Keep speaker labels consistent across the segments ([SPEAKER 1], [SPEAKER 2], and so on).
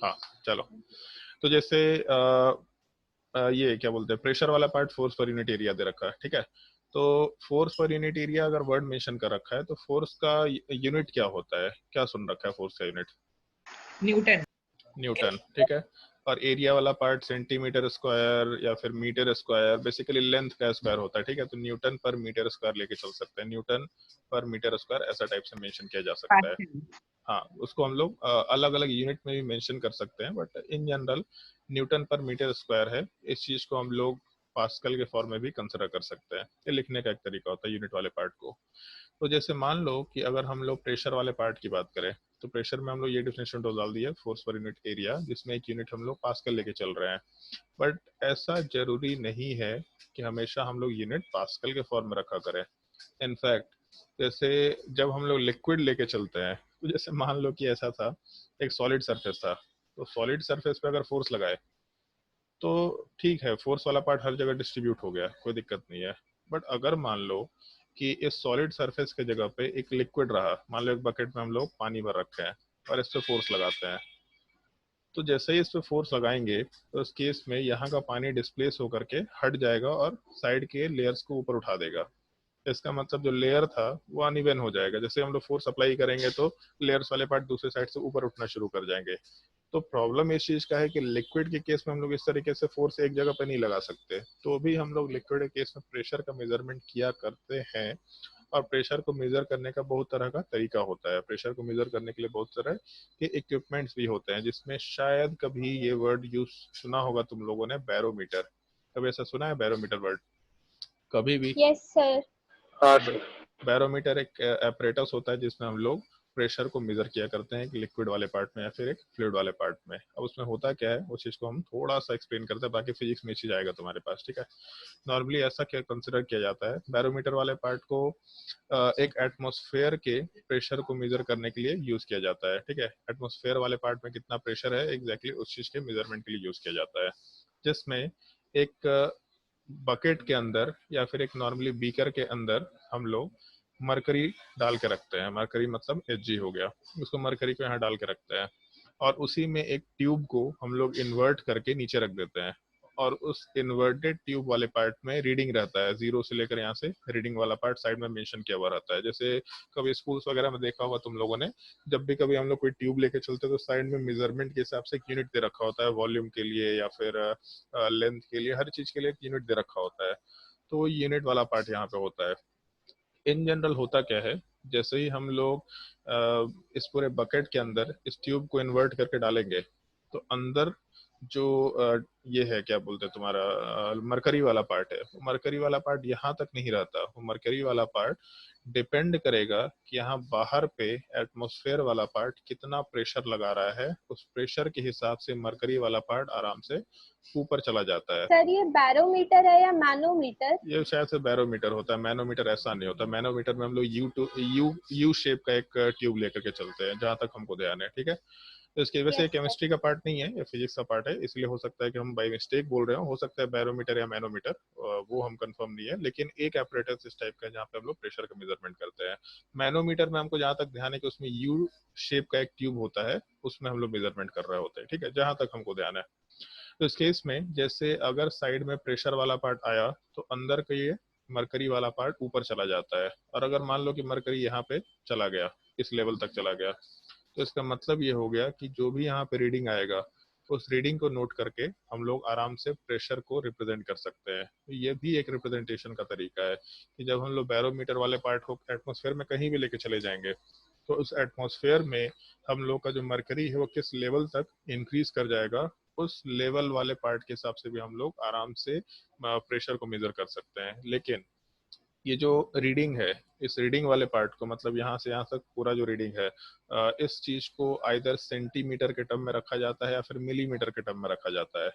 [SPEAKER 1] हाँ चलो, तो जैसे ये क्या बोलते हैं, प्रेशर वाला पार्ट फोर्स पर यूनिट एरिया दे रखा है, ठीक है। तो फोर्स पर यूनिट एरिया अगर वर्ड मेंशन कर रखा है तो फोर्स का यूनिट क्या होता है, क्या सुन रखा है फोर्स का यूनिट?
[SPEAKER 2] न्यूटन।
[SPEAKER 1] न्यूटन, ठीक है। और एरिया वाला पार्ट सेंटीमीटर स्क्वायर या फिर मीटर स्क्वायर, बेसिकली लेंथ का स्क्वायर होता है, ठीक है। तो न्यूटन पर मीटर स्क्वायर लेके चल सकते हैं, न्यूटन पर मीटर स्क्वायर ऐसा टाइप से मेंशन किया जा सकता है। हाँ, उसको हम लोग अलग अलग यूनिट में भी मेंशन कर सकते हैं, बट इन जनरल न्यूटन पर मीटर स्क्वायर है। इस चीज को हम लोग पास्कल के फॉर्म में भी कंसिडर कर सकते हैं। ये लिखने का एक तरीका होता है यूनिट वाले पार्ट को। तो जैसे मान लो कि अगर हम लोग प्रेशर वाले पार्ट की बात करें, तो प्रेशर में हम लोग ये डिफिनेशन तो डाल दिया, फोर्स पर यूनिट एरिया, जिसमें एक यूनिट हम लोग पास्कल लेके चल रहे हैं। बट ऐसा जरूरी नहीं है कि हमेशा हम लोग यूनिट पास्कल के फॉर्म में रखा करें। इनफैक्ट जैसे जब हम लोग लिक्विड लेके चलते हैं, तो जैसे मान लो कि ऐसा था, एक सॉलिड सरफेस था, तो सॉलिड सरफेस पे अगर फोर्स लगाए तो ठीक है, फोर्स वाला पार्ट हर जगह डिस्ट्रीब्यूट हो गया, कोई दिक्कत नहीं है। बट अगर मान लो कि इस सॉलिड सरफेस के जगह पे एक लिक्विड रहा, मान लो एक बकेट में हम लोग पानी भर रखे हैं और इस पे फोर्स लगाते हैं, तो जैसे ही इस पे फोर्स लगाएंगे तो उस केस में यहाँ का पानी डिस्प्लेस होकर के हट जाएगा और साइड के लेयर्स को ऊपर उठा देगा। इसका मतलब जो लेयर था वो अनइवन हो जाएगा। जैसे हम लोग फोर्स अप्लाई करेंगे तो लेयर्स वाले पार्ट दूसरे साइड से ऊपर उठना शुरू कर जाएंगे। तो प्रॉब्लम इस चीज का है कि लिक्विड के केस में हम लोग इस तरीके से फोर्स एक जगह पे नहीं लगा सकते, तो भी हम लोग लिक्विड के केस में प्रेशर का मेजरमेंट किया करते हैं। और प्रेशर को मेजर करने का बहुत तरह का तरीका होता है। प्रेशर को मेजर करने के लिए बहुत तरह के इक्विपमेंट्स भी होते हैं, जिसमें शायद कभी ये वर्ड यूज सुना होगा तुम लोगों ने, बैरोमीटर। कभी ऐसा सुना है बैरोमीटर वर्ड कभी भी?
[SPEAKER 3] Yes sir.
[SPEAKER 2] हाँ
[SPEAKER 1] बैरोमीटर एक एपरेटस होता है जिसमें हम लोग प्रेशर को मेजर किया करते हैं, एक लिक्विड वाले पार्ट में या फिर एक फ्लूइड वाले पार्ट में। अब उसमें होता क्या है, उस चीज को हम थोड़ा सा एक्सप्लेन करते हैं, बाकी फिजिक्स में चीज आएगा तुम्हारे पास, ठीक है। नॉर्मली ऐसा क्या कंसिडर किया जाता है, बैरोमीटर वाले पार्ट को एक एटमॉस्फेयर के प्रेशर को मेजर करने के लिए यूज किया जाता है, ठीक है। एटमॉस्फेयर वाले पार्ट में कितना प्रेशर है एग्जैक्टली उस चीज के मेजरमेंट के लिए यूज किया जाता है, जिसमें एक बकेट के अंदर या फिर एक नॉर्मली बीकर के अंदर हम लोग मरकरी डाल के रखते हैं। मरकरी मतलब Hg हो गया, उसको मरकरी को यहाँ डाल के रखते हैं और उसी में एक ट्यूब को हम लोग इन्वर्ट करके नीचे रख देते हैं। और उस इन्वर्टेड ट्यूब वाले पार्ट में रीडिंग रहता है, जीरो से लेकर यहाँ से रीडिंग वाला पार्ट साइड में मेंशन किया हुआ रहता है। जैसे कभी स्कूल्स वगैरह में देखा होगा तुम लोगों ने, जब भी कभी हम लोग कोई ट्यूब लेके चलते हैं तो साइड में मेजरमेंट के हिसाब से एक यूनिट दे रखा होता है, वॉल्यूम के लिए या फिर लेंथ के लिए, हर चीज के लिए एक यूनिट दे रखा होता है। तो यूनिट वाला पार्ट यहाँ पे होता है। इन जनरल होता क्या है, जैसे ही हम लोग इस पूरे बकेट के अंदर इस ट्यूब को इन्वर्ट करके डालेंगे, तो अंदर जो ये है क्या बोलते हैं तुम्हारा मरकरी वाला पार्ट है, मरकरी वाला पार्ट यहाँ तक नहीं रहता। वो मरकरी वाला पार्ट डिपेंड करेगा कि यहाँ बाहर पे एटमॉस्फेयर वाला पार्ट कितना प्रेशर लगा रहा है, उस प्रेशर के हिसाब से मरकरी वाला पार्ट आराम से ऊपर चला जाता है।
[SPEAKER 3] सर ये बैरोमीटर है या मैनोमीटर?
[SPEAKER 1] ये शायद से बैरोमीटर होता है, मैनोमीटर ऐसा नहीं होता। मैनोमीटर में हम लोग यू शेप का एक ट्यूब लेकर के चलते हैं, जहां तक हमको ध्यान है, ठीक है। तो इसकी वजह से
[SPEAKER 3] यस सर।
[SPEAKER 1] केमिस्ट्री का पार्ट नहीं है, ये फिजिक्स का पार्ट है, इसलिए हो सकता है कि हम बाई मिस्टेक बोल रहे हो सकता है बैरोमीटर या मैनोमीटर, वो हम कंफर्म नहीं है। लेकिन एक एपरेटस इस टाइप का है जहाँ पे हम लोग प्रेशर का मेजरमेंट करते हैं। मैनोमीटर में हमको जहाँ तक ध्यान है कि उसमें यू शेप का एक ट्यूब होता है, उसमें हम लोग मेजरमेंट कर रहे होते हैं, ठीक है, जहां तक हमको ध्यान है। तो इस केस में जैसे अगर साइड में प्रेशर वाला पार्ट आया तो अंदर का ये मरकरी वाला पार्ट ऊपर चला जाता है। और अगर मान लो कि मरकरी यहाँ पे चला गया, इस लेवल तक चला गया, तो इसका मतलब ये हो गया कि जो भी यहाँ पे रीडिंग आएगा उस रीडिंग को नोट करके हम लोग आराम से प्रेशर को रिप्रेजेंट कर सकते हैं। तो ये भी एक रिप्रेजेंटेशन का तरीका है कि जब हम लोग बैरोमीटर वाले पार्ट को एटमॉस्फेयर में कहीं भी लेके चले जाएंगे, तो उस एटमॉस्फेयर में हम लोग का जो मरकरी है वो किस लेवल तक इंक्रीज कर जाएगा, उस लेवल वाले पार्ट के हिसाब से भी हम लोग आराम से प्रेशर को मेजर कर सकते हैं। लेकिन ये जो रीडिंग है, इस रीडिंग वाले पार्ट को, मतलब यहाँ से यहाँ तक पूरा जो रीडिंग है, इस चीज को आइदर सेंटीमीटर के टर्म में रखा जाता है या फिर मिलीमीटर के टर्म में रखा जाता है।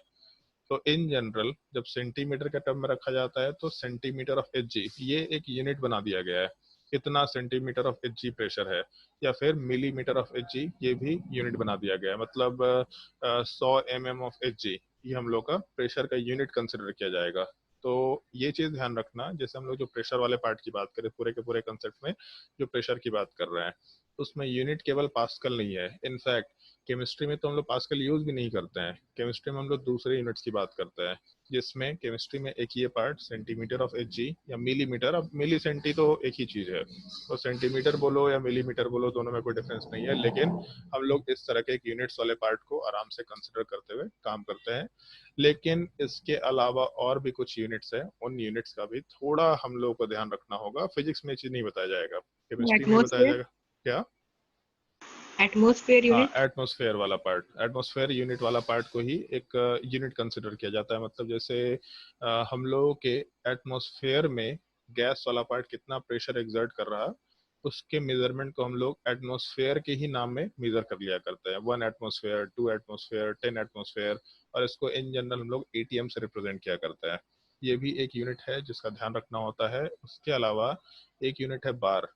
[SPEAKER 1] तो इन जनरल जब सेंटीमीटर के टर्म में रखा जाता है तो सेंटीमीटर ऑफ Hg ये एक यूनिट बना दिया गया है, इतना सेंटीमीटर ऑफ Hg प्रेशर है। या फिर मिलीमीटर ऑफ Hg ये भी यूनिट बना दिया गया है, मतलब 100 mm ऑफ Hg ये हम लोग का प्रेशर का यूनिट कंसिडर किया जाएगा। तो ये चीज ध्यान रखना, जैसे हम लोग जो प्रेशर वाले पार्ट की बात करें, पूरे के पूरे कंसेप्ट में जो प्रेशर की बात कर रहे हैं, उसमें यूनिट केवल पास्कल नहीं है। इनफैक्ट केमिस्ट्री में तो हम लोग पास्कल यूज भी नहीं करते हैं, केमिस्ट्री में हम लोग दूसरे यूनिट्स की बात करते हैं, जिसमें केमिस्ट्री में एक ये पार्ट सेंटीमीटर ऑफ एचजी या मिलीमीटर, अब मिली सेंटी तो एक ही चीज है, तो सेंटीमीटर बोलो या मिलीमीटर बोलो दोनों में कोई डिफरेंस नहीं है, लेकिन हम लोग इस तरह के यूनिट्स वाले पार्ट को आराम से कंसिडर करते हुए काम करते हैं। लेकिन इसके अलावा और भी कुछ यूनिट्स है, उन यूनिट्स का भी थोड़ा हम लोग को ध्यान रखना होगा। फिजिक्स में ये चीज नहीं बताया जाएगा, केमिस्ट्री में बताया जाएगा। क्या?
[SPEAKER 2] एटमॉस्फेयर
[SPEAKER 1] हाँ,
[SPEAKER 2] यूनिट।
[SPEAKER 1] एटमॉस्फेयर वाला पार्ट, एटमॉस्फेयर यूनिट वाला पार्ट को ही एक यूनिट कंसिडर किया जाता है। मतलब जैसे हम लोगों के एटमॉस्फेयर में गैस वाला पार्ट कितना प्रेशर एक्सर्ट कर रहा है, उसके मेजरमेंट को हम लोग एटमॉस्फेयर के ही नाम में मेजर कर लिया करते हैं। 1 एटमॉस्फेयर, 2 एटमॉस्फेयर, 10 एटमॉस्फेयर, और इसको इन जनरल हम लोग एटीएम से रिप्रेजेंट किया करते हैं। ये भी एक यूनिट है जिसका ध्यान रखना होता है। उसके अलावा एक यूनिट है बार,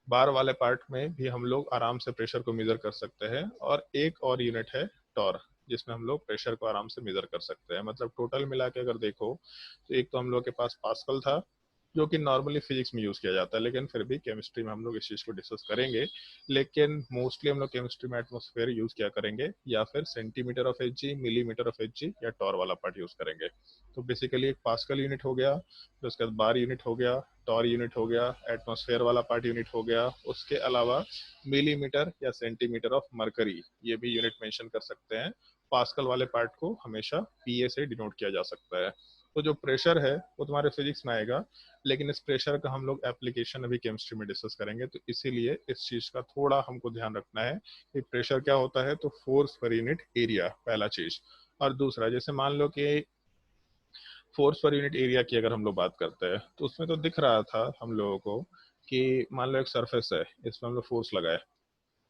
[SPEAKER 1] बार वाले पार्ट में भी हम लोग आराम से प्रेशर को मेजर कर सकते हैं। और एक और यूनिट है टॉर, जिसमें हम लोग प्रेशर को आराम से मेजर कर सकते हैं। मतलब टोटल मिला के अगर देखो तो एक तो हम लोग के पास पास्कल था, जो कि नॉर्मली फिजिक्स में यूज किया जाता है, लेकिन फिर भी केमिस्ट्री में हम लोग इस चीज को डिस्कस करेंगे। लेकिन मोस्टली हम लोग केमिस्ट्री में एटमॉस्फेयर यूज किया करेंगे, या फिर centimetre of Hg, millimetre of Hg, या टॉर वाला पार्ट यूज करेंगे। तो बेसिकली एक पास्कल यूनिट हो गया, फिर उसके बाद बार यूनिट हो गया, टॉर यूनिट हो गया, एटमॉस्फेयर वाला पार्ट यूनिट हो गया। उसके अलावा मिलीमीटर या सेंटीमीटर ऑफ मरकरी, ये भी यूनिट मेंशन कर सकते हैं। पास्कल वाले पार्ट को हमेशा पीए से डिनोट किया जा सकता है। तो जो प्रेशर है वो तुम्हारे फिजिक्स में आएगा, लेकिन इस प्रेशर का हम लोग एप्लीकेशन अभी केमिस्ट्री में डिस्कस करेंगे। तो इसीलिए इस चीज का थोड़ा हमको ध्यान रखना है कि प्रेशर क्या होता है। तो फोर्स पर यूनिट एरिया पहला चीज, और दूसरा जैसे मान लो कि फोर्स पर यूनिट एरिया की अगर हम लोग बात करते हैं, तो उसमें तो दिख रहा था हम लोगों को कि मान लो एक सरफेस है, इसमें हम लोग फोर्स लगाए,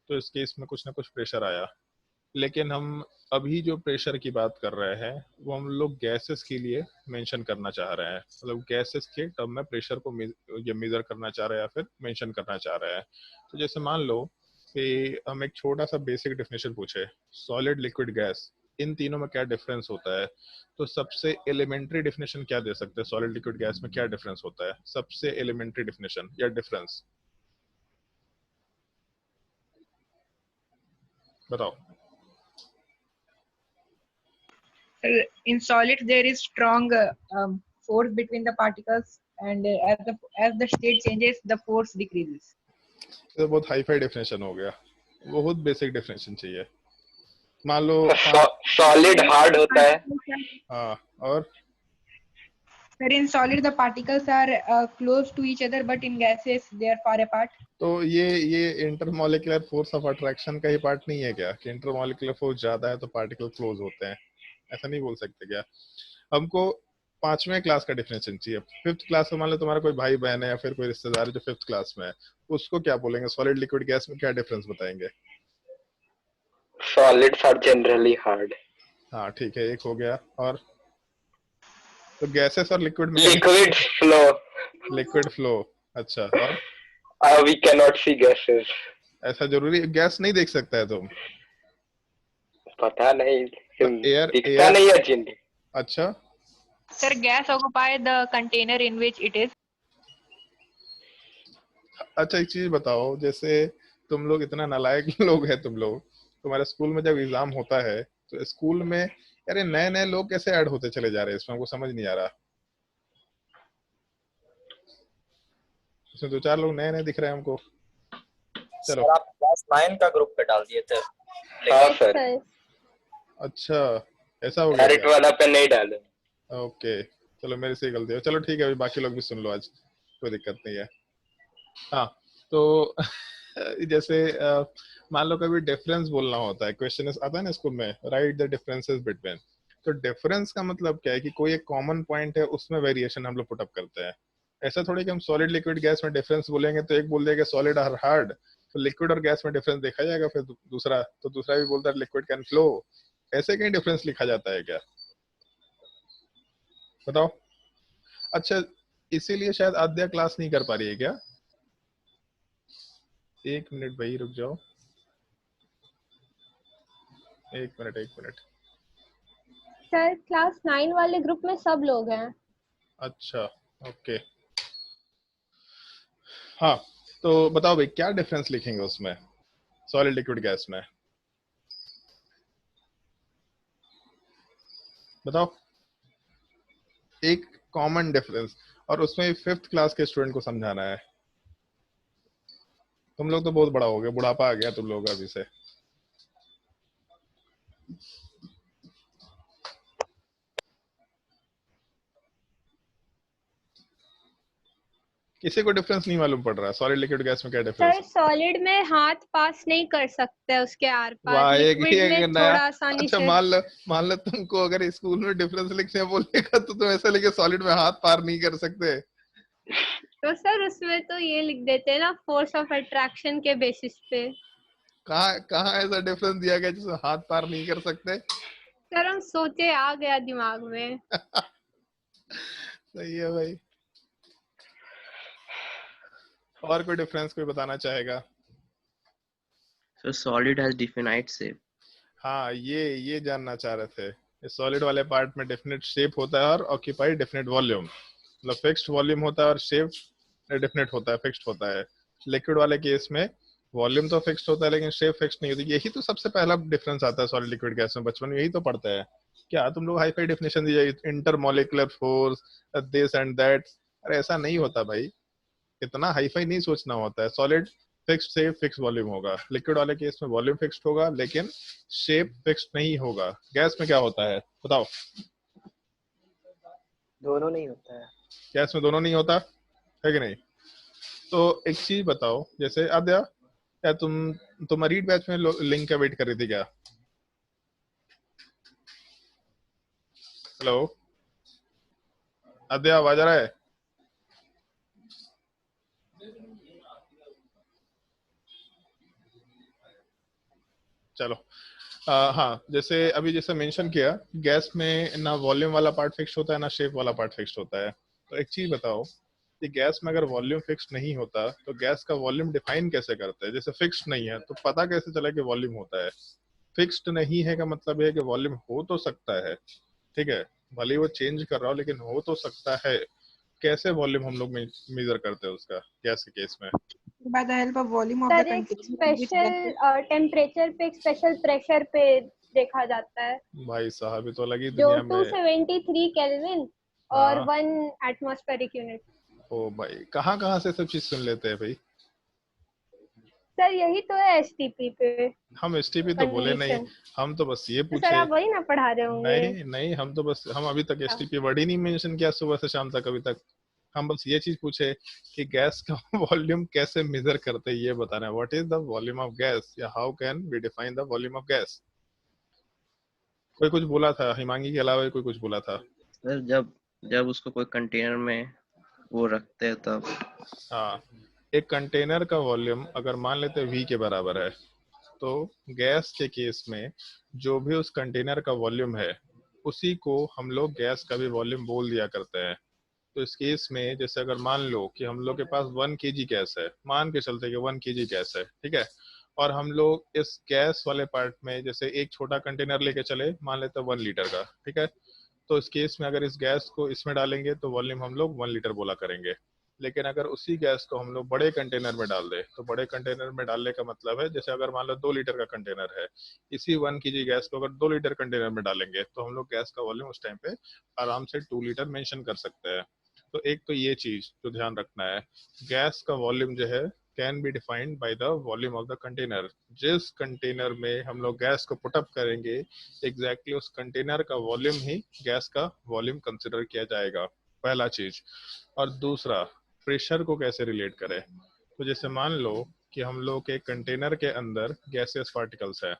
[SPEAKER 1] तो इस केस में कुछ ना कुछ प्रेशर आया। लेकिन हम अभी जो प्रेशर की बात कर रहे हैं वो हम लोग गैसेस के लिए मेंशन करना चाह रहे हैं। मतलब गैसेस के टर्म में प्रेशर को ये मेजर करना चाह रहे हैं या फिर मेंशन करना चाह रहे हैं। तो जैसे मान लो कि हम एक छोटा सा बेसिक डेफिनेशन पूछे, सॉलिड, लिक्विड, गैस, इन तीनों में क्या डिफरेंस होता है, तो सबसे एलिमेंट्री डेफिनेशन क्या दे सकते हैं? सॉलिड, लिक्विड, गैस में क्या डिफरेंस होता है? सबसे एलिमेंट्री डेफिनेशन या डिफरेंस बताओ।
[SPEAKER 2] In solid, there is strong force between the particles, and as the state changes, the force decreases.
[SPEAKER 1] तो बहुत हाई फाई डेफिनेशन हो गया, बहुत बेसिक डेफिनेशन चाहिए। मान लो
[SPEAKER 4] सॉलिड हार्ड होता है।
[SPEAKER 1] हाँ, और
[SPEAKER 2] Sir, in solid, the particles are close to each other, but in gases, they are far apart.
[SPEAKER 1] तो ये इंटरमॉलिक्यूलर फोर्स ऑफ अट्रैक्शन का ही पार्ट नहीं है क्या, कि इंटरमॉलिक्यूलर फोर्स ज्यादा है तो पार्टिकल क्लोज होते हैं? ऐसा नहीं बोल सकते क्या? हमको 5वें क्लास का डिफिनेशन चाहिए। 5th क्लास में मान लो तुम्हारा कोई भाई बहन है या फिर कोई रिश्तेदार है जो 5th क्लास में है, उसको क्या बोलेंगे? सॉलिड, लिक्विड, गैस में क्या डिफरेंस बताएंगे?
[SPEAKER 4] Solids are generally hard.
[SPEAKER 1] हाँ ठीक है, एक हो गया। और तो गैसेस और लिक्विड में
[SPEAKER 4] लिक्विड फ्लो।
[SPEAKER 1] लिक्विड फ्लो, अच्छा। और
[SPEAKER 4] we can not see gases.
[SPEAKER 1] ऐसा जरूरी गैस नहीं देख सकता है तुम?
[SPEAKER 4] पता नहीं,
[SPEAKER 1] तो एयर,
[SPEAKER 4] दिखता नहीं है जिंदगी।
[SPEAKER 1] अच्छा
[SPEAKER 2] Sir, gas occupy the container in which it is.
[SPEAKER 1] अच्छा, एक चीज बताओ, जैसे तुम लोग इतना नालायक लोग हैं, तुम लोग, तुम्हारे स्कूल में जब एग्जाम होता है तो स्कूल में अरे नए नए लोग कैसे ऐड होते चले जा रहे हैं इसमें, हमको समझ नहीं आ रहा। इसमें 2-4 लोग नए नए दिख रहे हैं हमको। चलो,
[SPEAKER 5] सर आप क्लास 9 का ग्रुप पे डाल दिए थे।
[SPEAKER 4] हाँ सर।
[SPEAKER 1] अच्छा ऐसा हो गया
[SPEAKER 4] डायरेक्ट
[SPEAKER 1] क्या?
[SPEAKER 4] वाला पे नहीं डाले।
[SPEAKER 1] ओके, चलो मेरे से ही गलती है। चलो ठीक है, अभी बाकी लोग भी सुन लो, आज कोई दिक्कत नहीं है। हाँ, तो जैसे मान लो कभी डिफरेंस बोलना होता है, क्वेश्चन आता है ना स्कूल में, राइट द डिफरेंसेस बिटवीन। तो डिफरेंस का मतलब क्या है कि कोई एक कॉमन पॉइंट है, उसमें वेरिएशन हम लोग पुट अप करते हैं। ऐसा थोड़ी कि हम सॉलिड, लिक्विड, गैस में डिफरेंस बोलेंगे तो एक बोल देगा सॉलिड और हार्ड, तो लिक्विड और गैस में डिफरेंस देखा जाएगा, फिर दूसरा भी बोलता है लिक्विड कैन फ्लो। ऐसे कहीं डिफरेंस लिखा जाता है क्या? बताओ। अच्छा, इसीलिए शायद आद्या क्लास नहीं कर पा रही है क्या? 1 मिनट भाई, रुक जाओ, 1 मिनट।
[SPEAKER 3] सर क्लास 9 वाले ग्रुप में सब लोग हैं।
[SPEAKER 1] अच्छा ओके, हाँ, तो बताओ भाई क्या डिफरेंस लिखेंगे उसमें? सॉलिड लिक्विड गैस में? बताओ एक कॉमन डिफरेंस, और उसमें 5th क्लास के स्टूडेंट को समझाना है। तुम लोग तो बहुत बड़ा हो गए, बुढ़ापा आ गया तुम लोग अभी से। किसी को डिफरेंस नहीं मालूम पड़ रहा सॉलिड लिक्विड गैस में क्या डिफरेंस?
[SPEAKER 3] सर सॉलिड में हाथ पास नहीं कर सकते उसके आर पार,
[SPEAKER 1] वाह,
[SPEAKER 3] लिक्विड में
[SPEAKER 1] नया।
[SPEAKER 3] थोड़ा आसानी
[SPEAKER 1] अच्छा
[SPEAKER 3] से।
[SPEAKER 1] मान लो तुमको अगर स्कूल में डिफरेंस लिखने बोलेगा तो तुम ऐसा लिखे सॉलिड में हाथ पार नहीं कर सकते।
[SPEAKER 3] तो सर उसमें तो ये लिख देते हैं ना, फोर्स ऑफ अट्रैक्शन के बेसिस पे।
[SPEAKER 1] कहाँ ऐसा डिफरेंस दिया गया जिसमें हाथ पार नहीं कर सकते?
[SPEAKER 3] सर हम सोचे, आ गया दिमाग में।
[SPEAKER 1] सही है भाई। और कोई डिफरेंस कोई बताना चाहेगा?
[SPEAKER 6] So solid has definite shape.
[SPEAKER 1] हाँ, ये जानना चाह रहे थे। सॉलिड वाले पार्ट में डेफिनेट शेप होता है और ऑक्यूपाई डेफिनेट वॉल्यूम, मतलब फिक्स्ड वॉल्यूम होता है और शेप डेफिनेट होता है, फिक्स्ड होता है। लिक्विड वाले केस में वॉल्यूम तो फिक्स्ड होता है लेकिन शेप फिक्स्ड नहीं होती। यही तो सबसे पहला डिफरेंस आता है सॉलिड लिक्विड गैस में, बचपन में यही तो पढ़ते हैं। क्या तुम लोग हाई फाई डेफिनेशन दी जाएगी, intermolecular force, this and that? अरे ऐसा नहीं होता भाई, इतना हाई फाई नहीं सोचना होता है। Solid fixed shape fix volume होगा, लिक्विड वाले केस में वॉल्यूम फिक्स्ड होगा लेकिन शेप फिक्स्ड नहीं होगा। गैस में क्या होता है बताओ?
[SPEAKER 4] दोनों नहीं होता है।
[SPEAKER 1] गैस में दोनों नहीं होता है कि नहीं? तो एक चीज बताओ, जैसे आद्या, क्या तुम रीड बैच में लिंक का वेट कर रही थी क्या? हेलो आद्या, आवाज आ रहा है? चलो हाँ, जैसे अभी जैसे मेंशन किया, गैस में ना वॉल्यूम वाला पार्ट फिक्स होता है ना शेप वाला पार्ट फिक्स होता है। तो एक चीज बताओ कि गैस में अगर वॉल्यूम फिक्स नहीं होता तो गैस का वॉल्यूम डिफाइन कैसे करते हैं? जैसे फिक्स्ड नहीं है तो पता कैसे चला कि वॉल्यूम होता है? फिक्स्ड नहीं है का मतलब है कि वॉल्यूम हो तो सकता है, ठीक है, भले वो चेंज कर रहा हो लेकिन हो तो सकता है। कैसे वॉल्यूम हम लोग मेजर करते हैं उसका गैस के केस में?
[SPEAKER 2] by the help of volume of the
[SPEAKER 3] sir एक
[SPEAKER 2] container which
[SPEAKER 3] special
[SPEAKER 2] gas
[SPEAKER 3] temperature पे, एक स्पेशल प्रेशर पे देखा जाता है,
[SPEAKER 1] भाई साहब ये तो अलग ही
[SPEAKER 3] जो
[SPEAKER 1] दुनिया में।
[SPEAKER 3] 273 केल्विन और
[SPEAKER 1] हाँ
[SPEAKER 3] 1 एटमॉस्फेरिक यूनिट।
[SPEAKER 1] ओ भाई, कहाँ से सब चीज सुन लेते हैं भाई?
[SPEAKER 3] सर यही तो है एसटीपी पे
[SPEAKER 1] हम एसटीपी तो बोले नहीं,
[SPEAKER 3] कंडीशन।
[SPEAKER 1] हम तो बस ये
[SPEAKER 3] तो सर
[SPEAKER 1] पूछे।
[SPEAKER 3] आप वही ना पढ़ा रहे होंगे।
[SPEAKER 1] नहीं नहीं, हम तो बस, हम अभी तक एसटीपी वर्ड ही नहीं मेंशन किया सुबह से शाम तक अभी तक। हम बस ये चीज पूछे कि गैस का वॉल्यूम कैसे मेजर करते हैं, ये बताना है। What is the volume of gas, या how can we define the volume of gas? कोई कुछ बोला था हिमांगी के अलावा? कोई कुछ बोला था?
[SPEAKER 6] सर जब उसको कोई कंटेनर में वो रखते हैं तब।
[SPEAKER 1] हाँ, एक कंटेनर का वॉल्यूम अगर मान लेते हैं V के बराबर है, तो गैस के केस में जो भी उस कंटेनर का वॉल्यूम है उसी को हम लोग गैस का भी वॉल्यूम बोल दिया करते हैं। तो इस केस में जैसे अगर मान लो कि हम लोग के पास 1 kg गैस है, मान के चलते कि 1 kg गैस है, ठीक है, और हम लोग इस गैस वाले पार्ट में जैसे एक छोटा कंटेनर लेके चले, मान लेते हैं 1 लीटर का, ठीक है, तो इस केस में अगर इस गैस को इसमें डालेंगे तो वॉल्यूम हम लोग 1 लीटर बोला करेंगे। लेकिन अगर उसी गैस को हम लोग बड़े कंटेनर में डाल दे, तो बड़े कंटेनर में डालने का मतलब है, जैसे अगर मान लो 2 लीटर का कंटेनर है, इसी 1 kg गैस को अगर 2 लीटर कंटेनर में डालेंगे तो हम लोग गैस का वॉल्यूम उस टाइम पे आराम से 2 लीटर मेंशन कर सकते हैं। तो एक तो ये चीज जो ध्यान रखना है, गैस का वॉल्यूम जो है can be defined by the volume of the container. जिस कंटेनर में हम लोग गैस को पुटअप करेंगे एग्जैक्टली उस कंटेनर का वॉल्यूम ही गैस का वॉल्यूम कंसिडर किया जाएगा, पहला चीज। और दूसरा, प्रेशर को कैसे रिलेट करें? तो जैसे मान लो कि हम लोग के कंटेनर के अंदर गैसियस पार्टिकल्स है,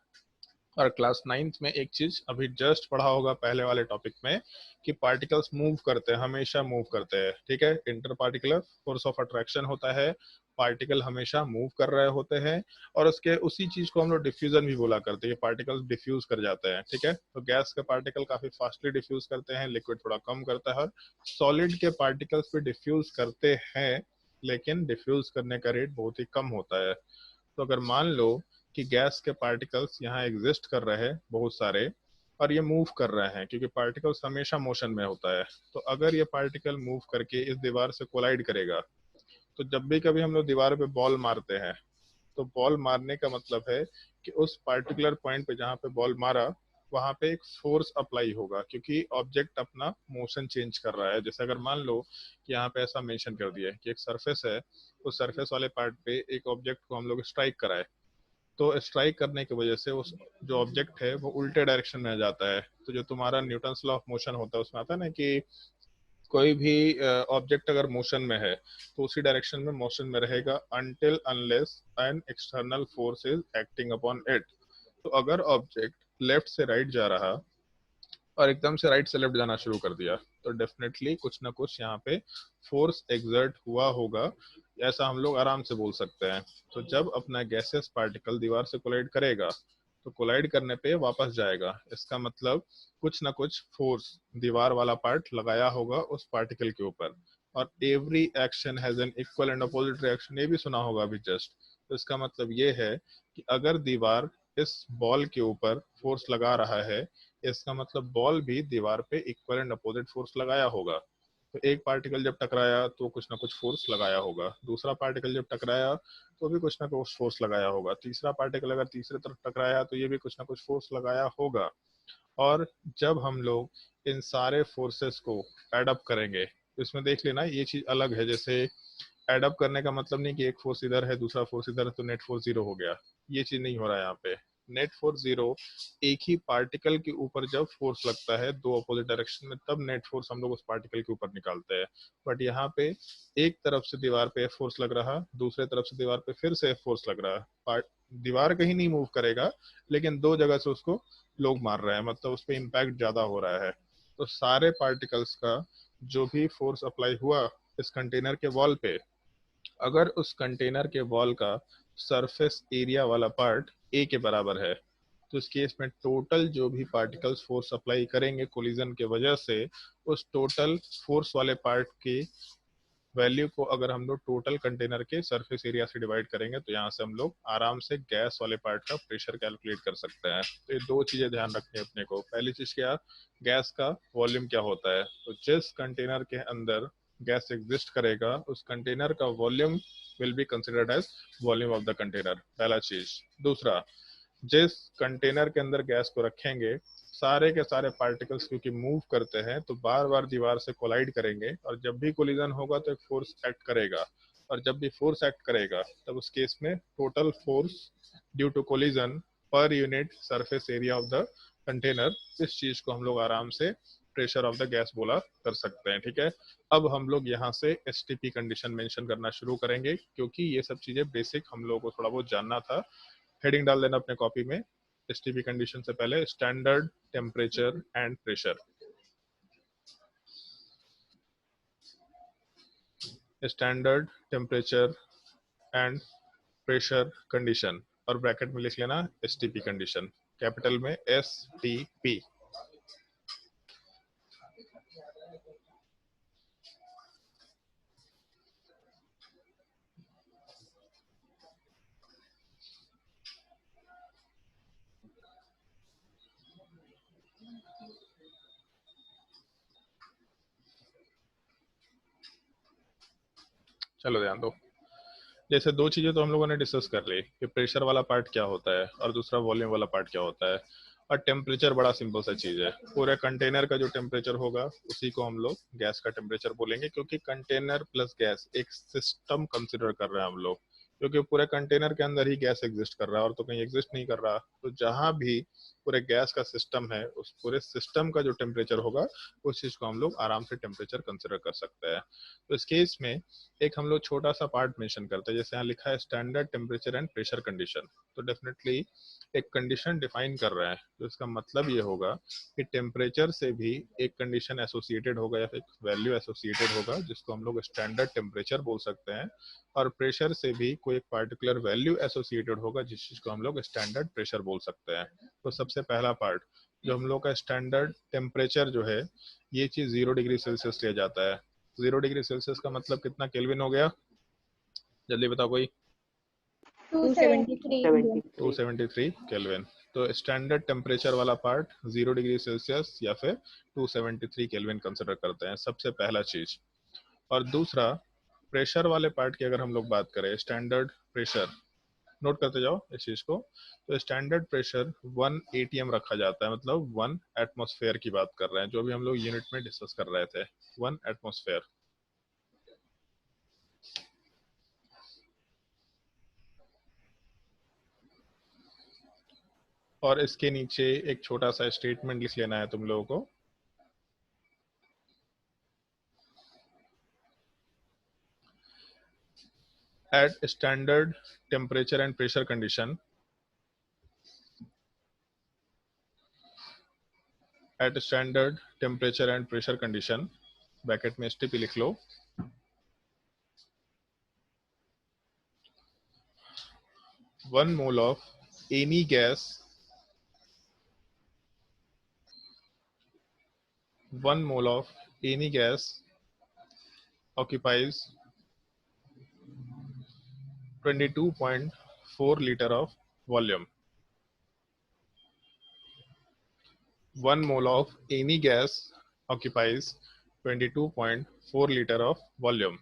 [SPEAKER 1] और क्लास 9th में एक चीज अभी जस्ट पढ़ा होगा पहले वाले टॉपिक में कि पार्टिकल्स मूव करते हैं, हमेशा मूव करते हैं, ठीक है, inter particular force of attraction होता है, पार्टिकल हमेशा मूव कर रहे होते हैं। और उसके उसी चीज को हम लोग डिफ्यूजन भी बोला करते हैं, पार्टिकल्स डिफ्यूज कर जाते हैं, ठीक है। तो गैस के पार्टिकल काफी फास्टली डिफ्यूज करते हैं, लिक्विड थोड़ा कम करता है, और सॉलिड के पार्टिकल्स भी डिफ्यूज करते हैं लेकिन डिफ्यूज करने का रेट बहुत ही कम होता है। तो अगर मान लो कि गैस के पार्टिकल्स यहाँ एग्जिस्ट कर रहे हैं बहुत सारे, और ये मूव कर रहे हैं क्योंकि पार्टिकल्स हमेशा मोशन में होता है, तो अगर ये पार्टिकल मूव करके इस दीवार से कोलाइड करेगा, तो जब भी कभी हम लोग दीवार पे बॉल मारते हैं तो तो बॉल मारने का मतलब है कि उस पार्टिकुलर पॉइंट पे जहाँ पे बॉल मारा वहां पे एक फोर्स अप्लाई होगा, क्योंकि ऑब्जेक्ट अपना मोशन चेंज कर रहा है। जैसे अगर मान लो कि यहाँ पे ऐसा मेंशन कर दिया है कि एक सरफेस है, उस सरफेस वाले पार्ट पे एक ऑब्जेक्ट को हम लोग स्ट्राइक कराए, तो स्ट्राइक करने की वजह से उस जो ऑब्जेक्ट है वो उल्टे डायरेक्शन में जाता है। तो जो तुम्हारा न्यूटन्स लॉ ऑफ मोशन होता है उसमें आता है ना कि कोई भी ऑब्जेक्ट अगर मोशन में है तो उसी डायरेक्शन में मोशन में रहेगा until unless an external force is acting upon it. तो अगर ऑब्जेक्ट लेफ्ट से राइट जा रहा और एकदम से राइट से लेफ्ट जाना शुरू कर दिया तो डेफिनेटली कुछ ना कुछ यहाँ पे फोर्स एक्सर्ट हुआ होगा, ऐसा हम लोग आराम से बोल सकते हैं। तो जब अपना गैसेस पार्टिकल दीवार से कोलाइड करेगा तो कोलाइड करने पे वापस जाएगा, इसका मतलब कुछ ना कुछ फोर्स दीवार वाला पार्ट लगाया होगा उस पार्टिकल के ऊपर। और every action has an equal and opposite reaction, ये भी सुना होगा अभी जस्ट। तो इसका मतलब ये है कि अगर दीवार इस बॉल के ऊपर फोर्स लगा रहा है, इसका मतलब बॉल भी दीवार पे इक्वल एंड अपोजिट फोर्स लगाया होगा। तो एक पार्टिकल जब टकराया तो कुछ ना कुछ फोर्स लगाया होगा, दूसरा पार्टिकल जब टकराया तो भी कुछ ना कुछ फोर्स लगाया होगा, तीसरा पार्टिकल अगर तीसरे तरफ टकराया तो ये भी कुछ ना कुछ फोर्स लगाया होगा। और जब हम लोग इन सारे फोर्सेस को एड अप करेंगे तो इसमें देख लेना ये चीज अलग है। जैसे एड अप करने का मतलब नहीं कि एक फोर्स इधर है दूसरा फोर्स इधर है तो नेट फोर्स 0 हो गया, ये चीज नहीं हो रहा है यहाँ पे। नेट फोर्स 0 एक ही पार्टिकल के ऊपर जब फोर्स लगता है दो अपोजिट डायरेक्शन में तब नेट फोर्स हम लोग उस पार्टिकल के ऊपर निकालते हैं। बट यहाँ पे एक तरफ से दीवार पे फोर्स लग रहा, दूसरे तरफ से दीवार पे फिर से फोर्स लग रहा, दीवार कहीं नहीं मूव करेगा लेकिन दो जगह से उसको लोग मार रहे हैं, मतलब उस पर इम्पैक्ट ज्यादा हो रहा है। तो सारे पार्टिकल्स का जो भी फोर्स अप्लाई हुआ इस कंटेनर के वॉल पे, अगर उस कंटेनर के वॉल का सरफेस एरिया वाला पार्ट ए के बराबर है तो इस केस में टोटल जो भी पार्टिकल्स फोर्स अप्लाई करेंगे कोलिजन के वजह से, उस टोटल फोर्स वाले पार्ट की वैल्यू को अगर हम लोग टोटल कंटेनर के सरफेस एरिया से डिवाइड करेंगे तो यहाँ से हम लोग आराम से गैस वाले पार्ट का प्रेशर कैलकुलेट कर सकते हैं। तो ये दो चीजें ध्यान रखनी है अपने को। पहली चीज क्या, गैस का वॉल्यूम क्या होता है, तो जिस कंटेनर के अंदर गैस एग्जिस्ट करेगा उस कंटेनर का volume will be considered as volume of the container, पहला चीज। दूसरा, जिस कंटेनर के अंदर गैस को रखेंगे सारे के सारे पार्टिकल्स क्योंकि मूव करते हैं तो बार बार दीवार से कोलाइड करेंगे और जब भी कोलिजन होगा तो एक फोर्स एक्ट करेगा, और जब भी फोर्स एक्ट करेगा तब उस केस में total force due to collision per unit surface area of the container, इस चीज को हम लोग आराम से प्रेशर ऑफ द गैस बोला कर सकते हैं। ठीक है, अब हम लोग यहाँ से एसटीपी कंडीशन मेंशन करना शुरू करेंगे क्योंकि ये सब चीजें बेसिक हम लोगों को थोड़ा बहुत जानना था। हेडिंग डाल देना अपने कॉपी में, एसटीपी कंडीशन से पहले standard temperature and pressure, standard temperature and pressure condition, और ब्रैकेट में लिख लेना एसटीपी कंडीशन, कैपिटल में एसटीपी। चलो ध्यान दो, जैसे दो चीजें तो हम लोगों ने डिस्कस कर ली कि प्रेशर वाला पार्ट क्या होता है और दूसरा वॉल्यूम वाला पार्ट क्या होता है। और टेम्परेचर बड़ा सिंपल सा चीज है, पूरे कंटेनर का जो टेम्परेचर होगा उसी को हम लोग गैस का टेम्परेचर बोलेंगे, क्योंकि कंटेनर प्लस गैस एक सिस्टम कंसिडर कर रहे हैं हम लोग, क्योंकि पूरे कंटेनर के अंदर ही गैस एग्जिस्ट कर रहा है और तो कहीं एग्जिस्ट नहीं कर रहा। तो जहां भी पूरे गैस का सिस्टम है उस पूरे सिस्टम का जो टेम्परेचर होगा उस चीज को हम लोग आराम से टेम्परेचर कंसिडर कर सकते हैं। तो इस केस में एक हम लोग छोटा सा पार्ट मेंशन करते हैं, जैसे यहाँ लिखा है standard temperature and pressure condition, तो डेफिनेटली एक कंडीशन डिफाइन कर रहा है। तो इसका मतलब ये होगा कि टेम्परेचर से भी एक कंडीशन एसोसिएटेड होगा या फिर वैल्यू एसोसिएटेड होगा जिसको हम लोग स्टैंडर्ड टेम्परेचर बोल सकते हैं, और प्रेशर से भी कोई एक पार्टिकुलर वैल्यू एसोसिएटेड होगा जिस चीज को हम लोग स्टैंडर्ड प्रेशर बोल सकते हैं। तो सबसे पहला पार्ट जो हम लोग का स्टैंडर्ड टेम्परेचर जो है ये चीज 0 डिग्री सेल्सियस लिया जाता है। 0 डिग्री सेल्सियस का मतलब कितना केल्विन हो गया, जल्दी बताओ कोई।
[SPEAKER 3] 273
[SPEAKER 1] 273 केल्विन। तो स्टैंडर्ड टेम्परेचर वाला पार्ट 0 डिग्री सेल्सियस या फिर 273 केल्विन कंसिडर करते हैं, सबसे पहला चीज। और दूसरा, प्रेशर वाले पार्ट की अगर हम लोग बात करें, स्टैंडर्ड प्रेशर नोट करते जाओ इस चीज को। तो स्टैंडर्ड प्रेशर 1 atm रखा जाता है, मतलब 1 एटमॉस्फेयर की बात कर रहे हैं, जो भी हम लोग यूनिट में डिस्कस कर रहे थे, 1 एटमॉस्फेयर। और इसके नीचे एक छोटा सा स्टेटमेंट लिख लेना है तुम लोगों को। At standard temperature and pressure condition, at standard temperature and pressure condition, bracket में STP लिख लो, 1 mole of any gas, 1 mole of any gas occupies 22.4 liter of volume. 1 mole of any gas occupies 22.4 liter of volume.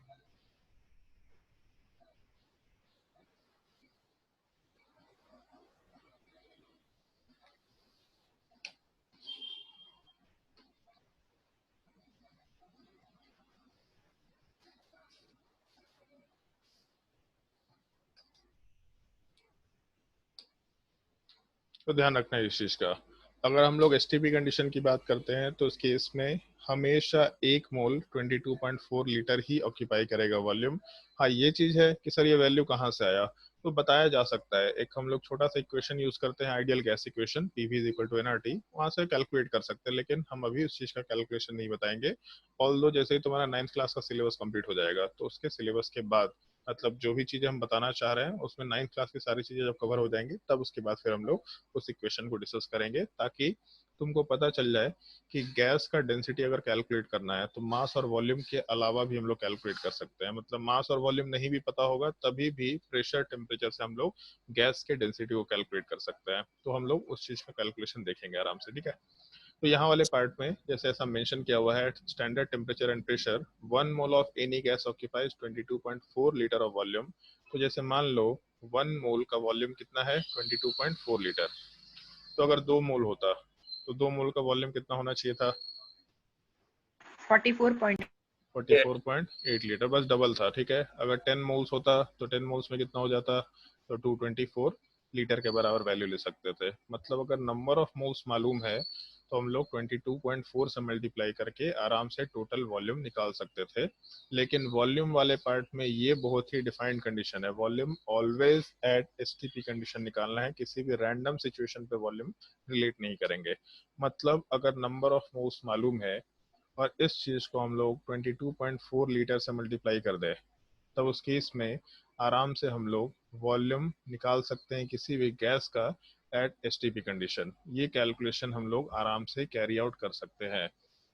[SPEAKER 1] तो ध्यान रखना है इस चीज का। अगर हम लोग एसटीपी कंडीशन की बात करते हैं तो इस केस में हमेशा 1 मोल 22.4 लीटर ही ऑक्यूपाई करेगा वॉल्यूम। हाँ, ये चीज है कि सर ये वैल्यू कहाँ से आया, तो बताया जा सकता है। एक हम लोग छोटा सा इक्वेशन यूज करते हैं, ideal gas equation, PV is equal to nRT, वहां से कैलकुलेट कर सकते हैं, लेकिन हम अभी उस चीज का कैलकुलेशन नहीं बताएंगे। ऑल्दो जैसे ही तुम्हारा 9th क्लास का सिलेबस कंप्लीट हो जाएगा तो उसके सिलेबस के बाद, मतलब जो भी चीजें हम बताना चाह रहे हैं उसमें 9th क्लास की सारी चीजें जब कवर हो जाएंगी तब उसके बाद फिर हम लोग उस इक्वेशन को डिस्कस करेंगे, ताकि तुमको पता चल जाए कि गैस का डेंसिटी अगर कैलकुलेट करना है तो मास और वॉल्यूम के अलावा भी हम लोग कैलकुलेट कर सकते हैं। मतलब मास और वॉल्यूम नहीं भी पता होगा तभी भी प्रेशर टेम्परेचर से हम लोग गैस के डेंसिटी को कैलकुलेट कर सकते हैं। तो हम लोग उस चीज का कैलकुलेशन देखेंगे आराम से, ठीक है। तो यहाँ वाले पार्ट में जैसे ऐसा मेंशन किया हुआ है, standard temperature and pressure 1 mole of any gas occupies 22.4 litre of volume. तो जैसे मान लो 1 मोल का वॉल्यूम कितना है, 22.4 लीटर। तो अगर 2 मोल होता तो 2 मोल का वॉल्यूम कितना होना चाहिए था, 44.8 लीटर, बस डबल था, ठीक है। अगर 10 मोल्स होता तो 10 मोल्स में कितना हो जाता, तो 224 लीटर के बराबर वैल्यू ले सकते थे। मतलब अगर नंबर ऑफ मोल्स मालूम है तो हम लोग 22.4 से मल्टीप्लाई करके आराम से टोटल वॉल्यूम निकाल सकते थे। लेकिन वॉल्यूम वाले पार्ट में ये बहुत ही डिफाइंड कंडीशन है, volume always at STP condition निकालना है, किसी भी रैंडम सिचुएशन पे वॉल्यूम रिलेट नहीं करेंगे। मतलब अगर नंबर ऑफ मोल्स मालूम है और इस चीज को हम लोग 22.4 लीटर से मल्टीप्लाई कर दे, तब उस केस में आराम से हम लोग वॉल्यूम निकाल सकते हैं किसी भी गैस का एट एसटीपी कंडीशन। ये कैलकुलेशन हम लोग आराम से कैरी आउट कर सकते हैं।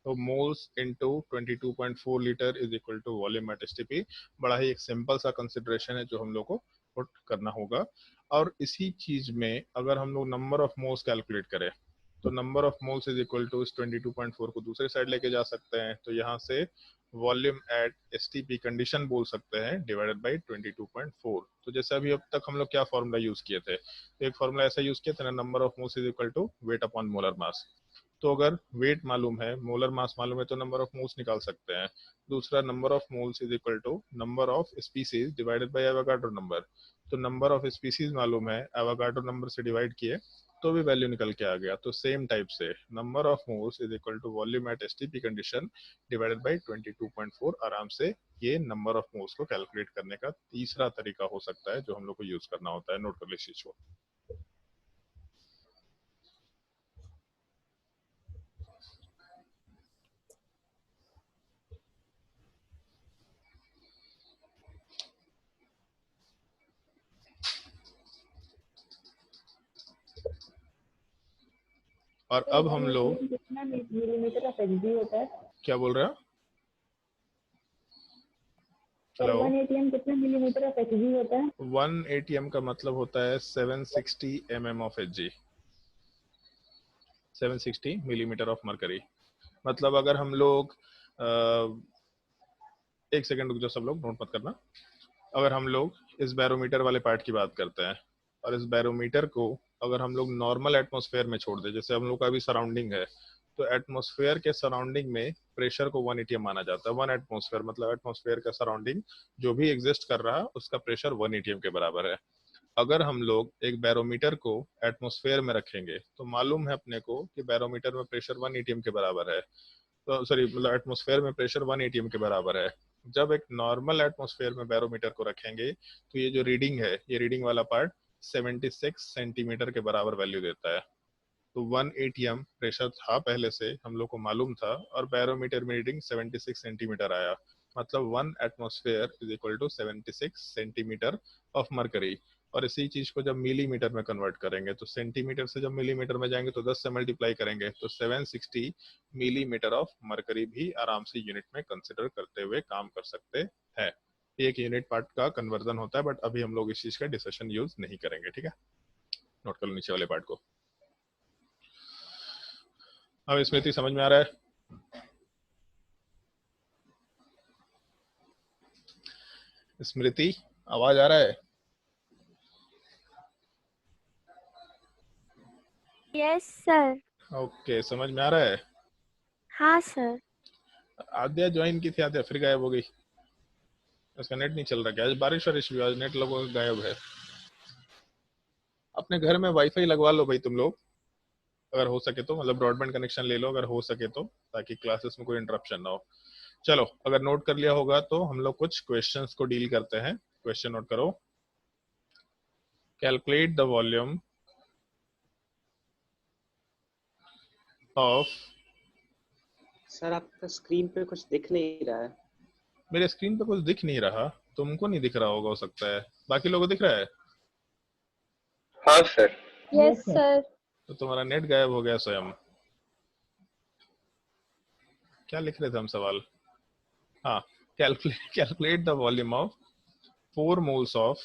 [SPEAKER 1] तो moles into 22.4 litre is equal to volume at STP, बड़ा ही एक सिंपल सा कंसिडरेशन है जो हम लोग को पुट करना होगा। और इसी चीज में अगर हम लोग नंबर ऑफ मोल्स कैलकुलेट करें तो number of moles is equal to इस 22.4 को दूसरे साइड लेके जा सकते हैं, तो यहाँ से वॉल्यूम एट एसटीपी कंडीशन बोल सकते हैं डिवाइडेड बाय 22.4। तो जैसे अभी अब तक हम लोग क्या फॉर्मूला यूज किए थे, तो एक फॉर्मूला ऐसा यूज किया था ना, number of moles is equal to weight upon molar mass. तो अगर वेट मालूम है, मोलर मास मालूम है, तो नंबर ऑफ मोल्स निकाल सकते हैं। दूसरा, number of moles is equal to number of species divided by Avogadro number. तो नंबर ऑफ स्पीसीज मालूम है, एवोगाड्रो नंबर से डिवाइड किए तो भी वैल्यू निकल के आ गया। तो सेम टाइप से number of moles is equal to volume at STP condition divided by 22.4, आराम से ये नंबर ऑफ मोल्स को कैलकुलेट करने का तीसरा तरीका हो सकता है जो हम लोग को यूज करना होता है। नोट कर लीजिए चीज को। और अब हम लोग
[SPEAKER 7] कितना मिलीमीटर ऑफ एचजी होता है?
[SPEAKER 1] क्या बोल रहे हैं? हेलो,
[SPEAKER 7] 1 एटीएम कितना मिलीमीटर ऑफ एचजी होता है?
[SPEAKER 1] 1 एटीएम का मतलब होता है 760 mm of Hg, 760 millimetre of mercury. मतलब अगर हम लोग एक सेकंड रुक जाओ सब लोग, नोट मत करना। अगर हम लोग इस बैरोमीटर वाले पार्ट की बात करते हैं और इस बैरोमीटर को अगर हम लोग नॉर्मल एटमॉस्फेयर में छोड़ दें, जैसे हम लोग का अभी सराउंडिंग है, तो एटमॉस्फेयर के सराउंडिंग में प्रेशर को 1 atm माना जाता है। 1 एटमॉस्फेयर मतलब एटमॉस्फेयर का सराउंडिंग जो भी एग्जिस्ट कर रहा है उसका प्रेशर 1 atm के बराबर है। अगर हम लोग एक बैरोमीटर को एटमॉस्फेयर में रखेंगे तो मालूम है अपने को कि बैरोमीटर में प्रेशर 1 atm के बराबर है, तो सॉरी मतलब एटमॉस्फेयर में प्रेशर 1 atm के बराबर है। जब एक नॉर्मल एटमॉस्फेयर में बैरोमीटर को रखेंगे तो ये जो रीडिंग है, ये रीडिंग वाला पार्ट 76 सेंटीमीटर के बराबर वैल्यू देता है। तो 1 atm प्रेशर था पहले से, हम लोग को मालूम था, और बैरोमीटर में रीडिंग 76 सेंटीमीटर आया, मतलब 1 atmosphere is equal to 76 centimetre of mercury. और इसी चीज को जब मिलीमीटर में कन्वर्ट करेंगे तो सेंटीमीटर से जब मिलीमीटर में जाएंगे तो 10 से मल्टीप्लाई करेंगे तो 760 मिलीमीटर ऑफ मरकरी भी आराम से यूनिट में कंसिडर करते हुए काम कर सकते हैं। एक यूनिट पार्ट का कन्वर्जन होता है, बट अभी हम लोग इस चीज का डिस्कशन यूज नहीं करेंगे, ठीक है। नोट कर लो नीचे वाले पार्ट को। अब स्मृति समझ में आ रहा है? स्मृति आवाज आ रहा है?
[SPEAKER 8] Yes sir.
[SPEAKER 1] ओके, समझ में आ रहा है?
[SPEAKER 8] हाँ सर।
[SPEAKER 1] आद्या ज्वाइन की थी, आद्या फिर गायब हो गई, उसका नेट नहीं चल रहा क्या? आज बारिश वारिश भी, आज नेट लोगों का गायब है। अपने घर में वाईफाई लगवा लो भाई तुम लोग, अगर हो सके तो, मतलब ब्रॉडबैंड कनेक्शन ले लो अगर हो सके तो, ताकि क्लासेस में कोई इंटरप्शन ना हो। चलो, अगर नोट कर लिया होगा तो हम लोग कुछ क्वेश्चंस को डील करते हैं। क्वेश्चन नोट करो। Calculate the volume of.
[SPEAKER 9] Sir आपका स्क्रीन पे कुछ दिख नहीं रहा है।
[SPEAKER 1] मेरे स्क्रीन पे कुछ दिख नहीं रहा, तुमको नहीं दिख रहा होगा, हो सकता है। बाकी लोगों को दिख रहा है?
[SPEAKER 4] हाँ सर।
[SPEAKER 3] Yes sir.
[SPEAKER 1] तो तुम्हारा नेट गायब हो गया स्वयं। क्या लिख रहे थे हम सवाल? हाँ, calculate the volume of 4 moles of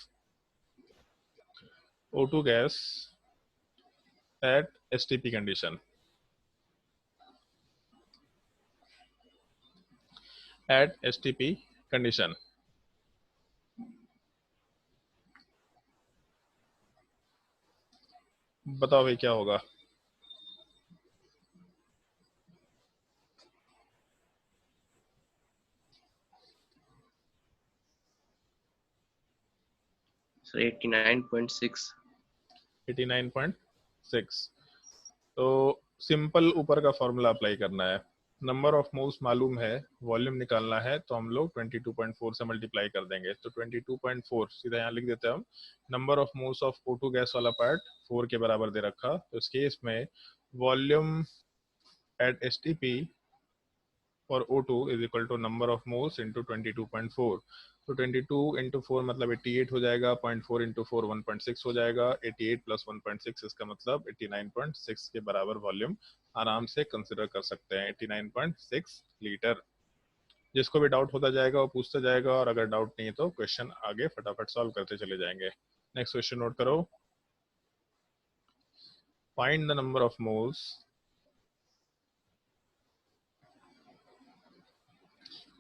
[SPEAKER 1] O2 gas at STP condition. At STP condition. बताओ भाई क्या होगा?
[SPEAKER 6] सर 89.6।
[SPEAKER 1] 89.6। तो सिंपल ऊपर का फॉर्मूला अप्लाई करना है। नंबर ऑफ मोल्स मालूम है, वॉल्यूम निकालना है, तो हम लोग 22.4 से मल्टीप्लाई कर देंगे। तो 22.4 सीधा यहाँ लिख देते हैं हम। Number of moles of O2 gas वाला पार्ट 4 के बराबर दे रखा, तो इस केस में वॉल्यूम एट STP और O2 is equal to number of moles into 22.4। तो 22 इंटू 4 मतलब 88 हो जाएगा, 0.4 इंटू 4 1.6 हो जाएगा, 88 प्लस 1.6 इसका मतलब 89.6 के बराबर वॉल्यूम आराम से कंसिडर कर सकते हैं। 89.6 लीटर। जिसको भी डाउट होता जाएगा वो पूछता जाएगा, और अगर डाउट नहीं है तो क्वेश्चन आगे फटाफट सॉल्व करते चले जाएंगे। नेक्स्ट क्वेश्चन नोट करो। Find the number of moles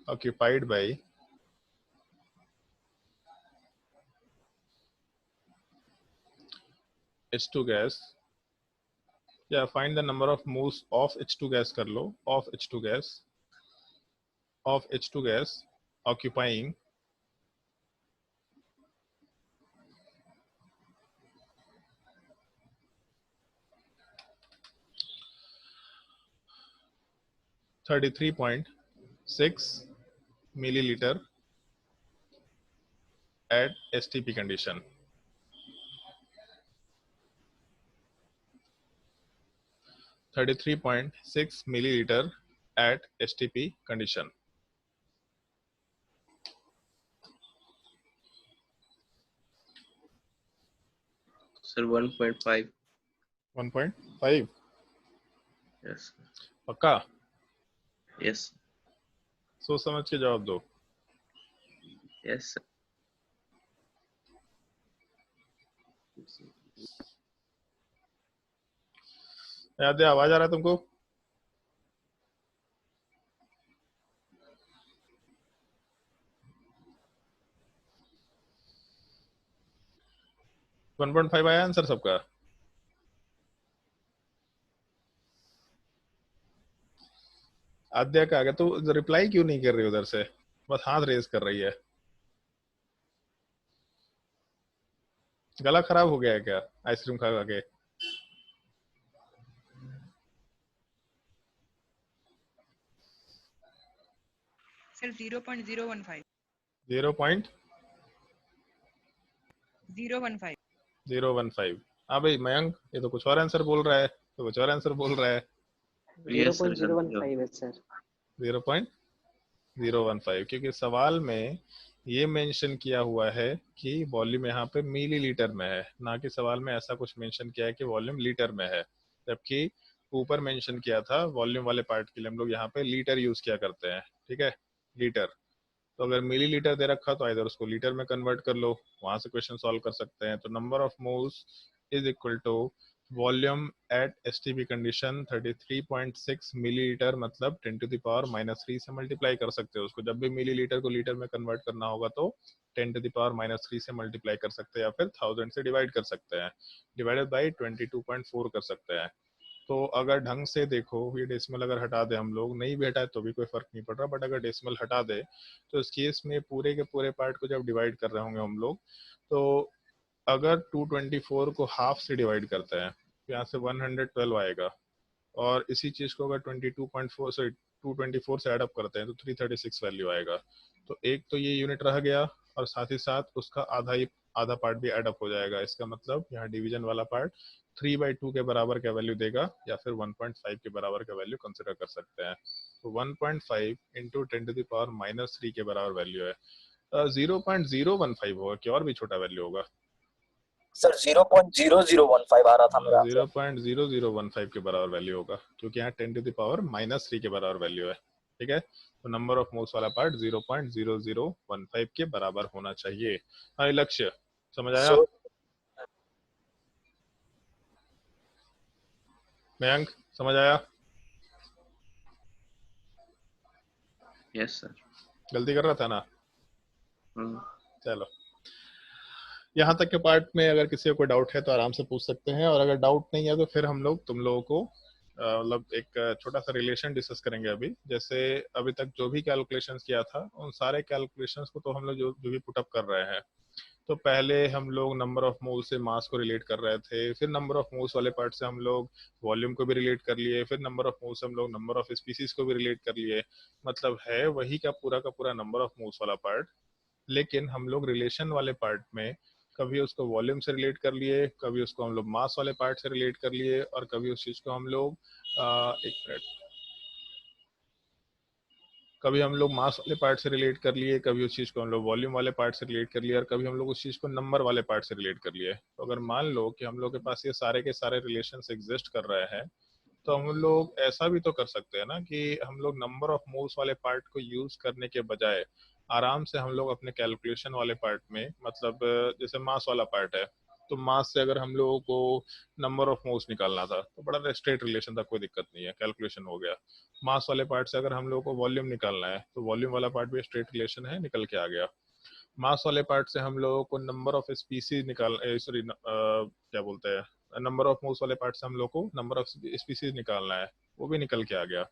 [SPEAKER 1] occupied by H2 gas, या find the number of moles of H2 gas कर लो, of H2 gas occupying 33.6 milliliter at STP condition. (33.6 milliliter at STP condition.
[SPEAKER 6] Sir 1.5।
[SPEAKER 1] 1.5
[SPEAKER 6] yes.
[SPEAKER 1] पक्का?
[SPEAKER 6] Yes.
[SPEAKER 1] सोच समझ के जवाब दो।
[SPEAKER 6] Yes sir.
[SPEAKER 1] याद है? आवाज आ रहा है तुमको? 1.5 आया आंसर सबका? आद्या का आ गया, तो रिप्लाई क्यों नहीं कर रही उधर से, बस हाथ रेज कर रही है? गला खराब हो गया है क्या आइसक्रीम खा खा के?
[SPEAKER 2] सर 0.015
[SPEAKER 1] 0.015।
[SPEAKER 2] 015।
[SPEAKER 1] हाँ भाई मयंक, ये तो कुछ और आंसर बोल रहा है, तो कुछ और आंसर बोल रहा है।
[SPEAKER 6] Yes, sir,
[SPEAKER 9] 0.015 है सर।
[SPEAKER 1] 0.015, क्योंकि सवाल में ये मेंशन किया हुआ है कि वॉल्यूम यहाँ पे मिलीलीटर में है, ना कि सवाल में ऐसा कुछ मेंशन किया है कि वॉल्यूम लीटर में है। जबकि ऊपर मेंशन किया था वॉल्यूम वाले पार्ट के लिए हम लोग यहाँ पे लीटर यूज किया करते हैं, ठीक है, लीटर। तो अगर मिलीलीटर दे रखा तो इधर उसको लीटर में कन्वर्ट कर लो, वहां से क्वेश्चन सॉल्व कर सकते हैं। तो number of moles is equal to volume at STP condition 33.6 millilitre, मतलब 10⁻³ से मल्टीप्लाई कर सकते हो उसको। जब भी मिलीलीटर को लीटर में कन्वर्ट करना होगा तो 10⁻³ से मल्टीप्लाई कर सकते हैं, या फिर 1000 से डिवाइड कर सकते हैं, डिवाइडेड बाई 22.4 कर सकते हैं। तो अगर ढंग से देखो, ये डेसिमल अगर हटा दे हम लोग, नहीं भी हटाए तो भी कोई फर्क नहीं पड़ रहा, बट अगर डेसिमल हटा दे तो इस केस में पूरे के पूरे पार्ट को जब डिवाइड कर रहे होंगे हम लोग, तो अगर 224 को हाफ से डिवाइड करते हैं तो यहाँ से 112 आएगा, और इसी चीज को अगर 22.4 सॉरी 224 से एड अप करते हैं तो 336 वैल्यू आएगा। तो एक तो ये यूनिट रह गया, और साथ ही साथ उसका आधा पार्ट भी एड अप हो जाएगा। इसका मतलब यहाँ डिवीजन वाला पार्ट 3/2 के बराबर का वैल्यू देगा, या फिर 1.5 के बराबर का वैल्यू कंसिडर कर सकते हैं। तो 1.5 इंटू 10⁻³ के बराबर वैल्यू है। 0.015 होगा कि और भी छोटा वैल्यू होगा?
[SPEAKER 5] सर 0.0015 आ रहा था मेरा आंसर।
[SPEAKER 1] 0.0015 के बराबर वैल्यू होगा, क्योंकि यहाँ 10⁻³ के बराबर वैल्यू है, ठीक है। तो नंबर ऑफ मोल्स वाला पार्ट 0.0015 के बराबर होना चाहिए। हाँ, ये लक्ष्य समझ आया? मयंक समझ आया?
[SPEAKER 6] yes, sir.
[SPEAKER 1] गलती कर रहा था ना?
[SPEAKER 6] हम्म,
[SPEAKER 1] चलो, यहाँ तक के पार्ट में अगर किसी को कोई डाउट है तो आराम से पूछ सकते हैं, और अगर डाउट नहीं है तो फिर हम लोग तुम लोगों को मतलब एक छोटा सा रिलेशन डिस्कस करेंगे अभी। जैसे अभी तक जो भी कैलकुलेशंस किया था, उन सारे कैलकुलेशंस को तो हम लोग जो भी पुटअप कर रहे हैं, तो पहले हम लोग नंबर ऑफ मोल से मास को रिलेट कर रहे थे, फिर नंबर ऑफ मोल्स वाले पार्ट से हम लोग वॉल्यूम को भी रिलेट कर लिए, फिर नंबर ऑफ मोल्स से हम लोग नंबर ऑफ स्पीसीज को भी रिलेट कर लिए। मतलब है वही का पूरा नंबर ऑफ मोल्स वाला पार्ट, लेकिन हम लोग रिलेशन वाले पार्ट में कभी उसको वॉल्यूम से रिलेट कर लिए, कभी उसको हम लोग मास वाले पार्ट से रिलेट कर लिए, और कभी उस चीज को हम लोग एक मिनट, कभी हम लोग मास वाले पार्ट से रिलेट कर लिए, कभी उस चीज को हम लोग वॉल्यूम वाले पार्ट से रिलेट कर लिए, और कभी हम लोग उस चीज को नंबर वाले पार्ट से रिलेट कर लिए। तो अगर मान लो कि हम लोग के पास ये सारे के सारे रिलेशंस एग्जिस्ट कर रहे हैं, तो हम लोग ऐसा भी तो कर सकते हैं ना कि हम लोग नंबर ऑफ मोल्स वाले पार्ट को यूज करने के बजाय आराम से हम लोग अपने कैलकुलेशन वाले पार्ट में, मतलब जैसे मास वाला पार्ट है, तो मास से अगर हम लोगों को नंबर ऑफ मोल्स निकालना था तो बड़ा स्ट्रेट रिलेशन था, कोई दिक्कत नहीं है, कैलकुलेशन हो गया। मास वाले पार्ट से अगर हम लोगों को वॉल्यूम निकालना है तो वॉल्यूम वाला पार्ट भी स्ट्रेट रिलेशन है, निकल के आ गया। मास वाले पार्ट से हम लोगों को नंबर ऑफ स्पीसीज निकाल सॉरी क्या बोलते हैं, नंबर ऑफ मोल्स वाले पार्ट से हम लोग को नंबर ऑफ स्पीसीज निकालना है, वो भी निकल के आ गया।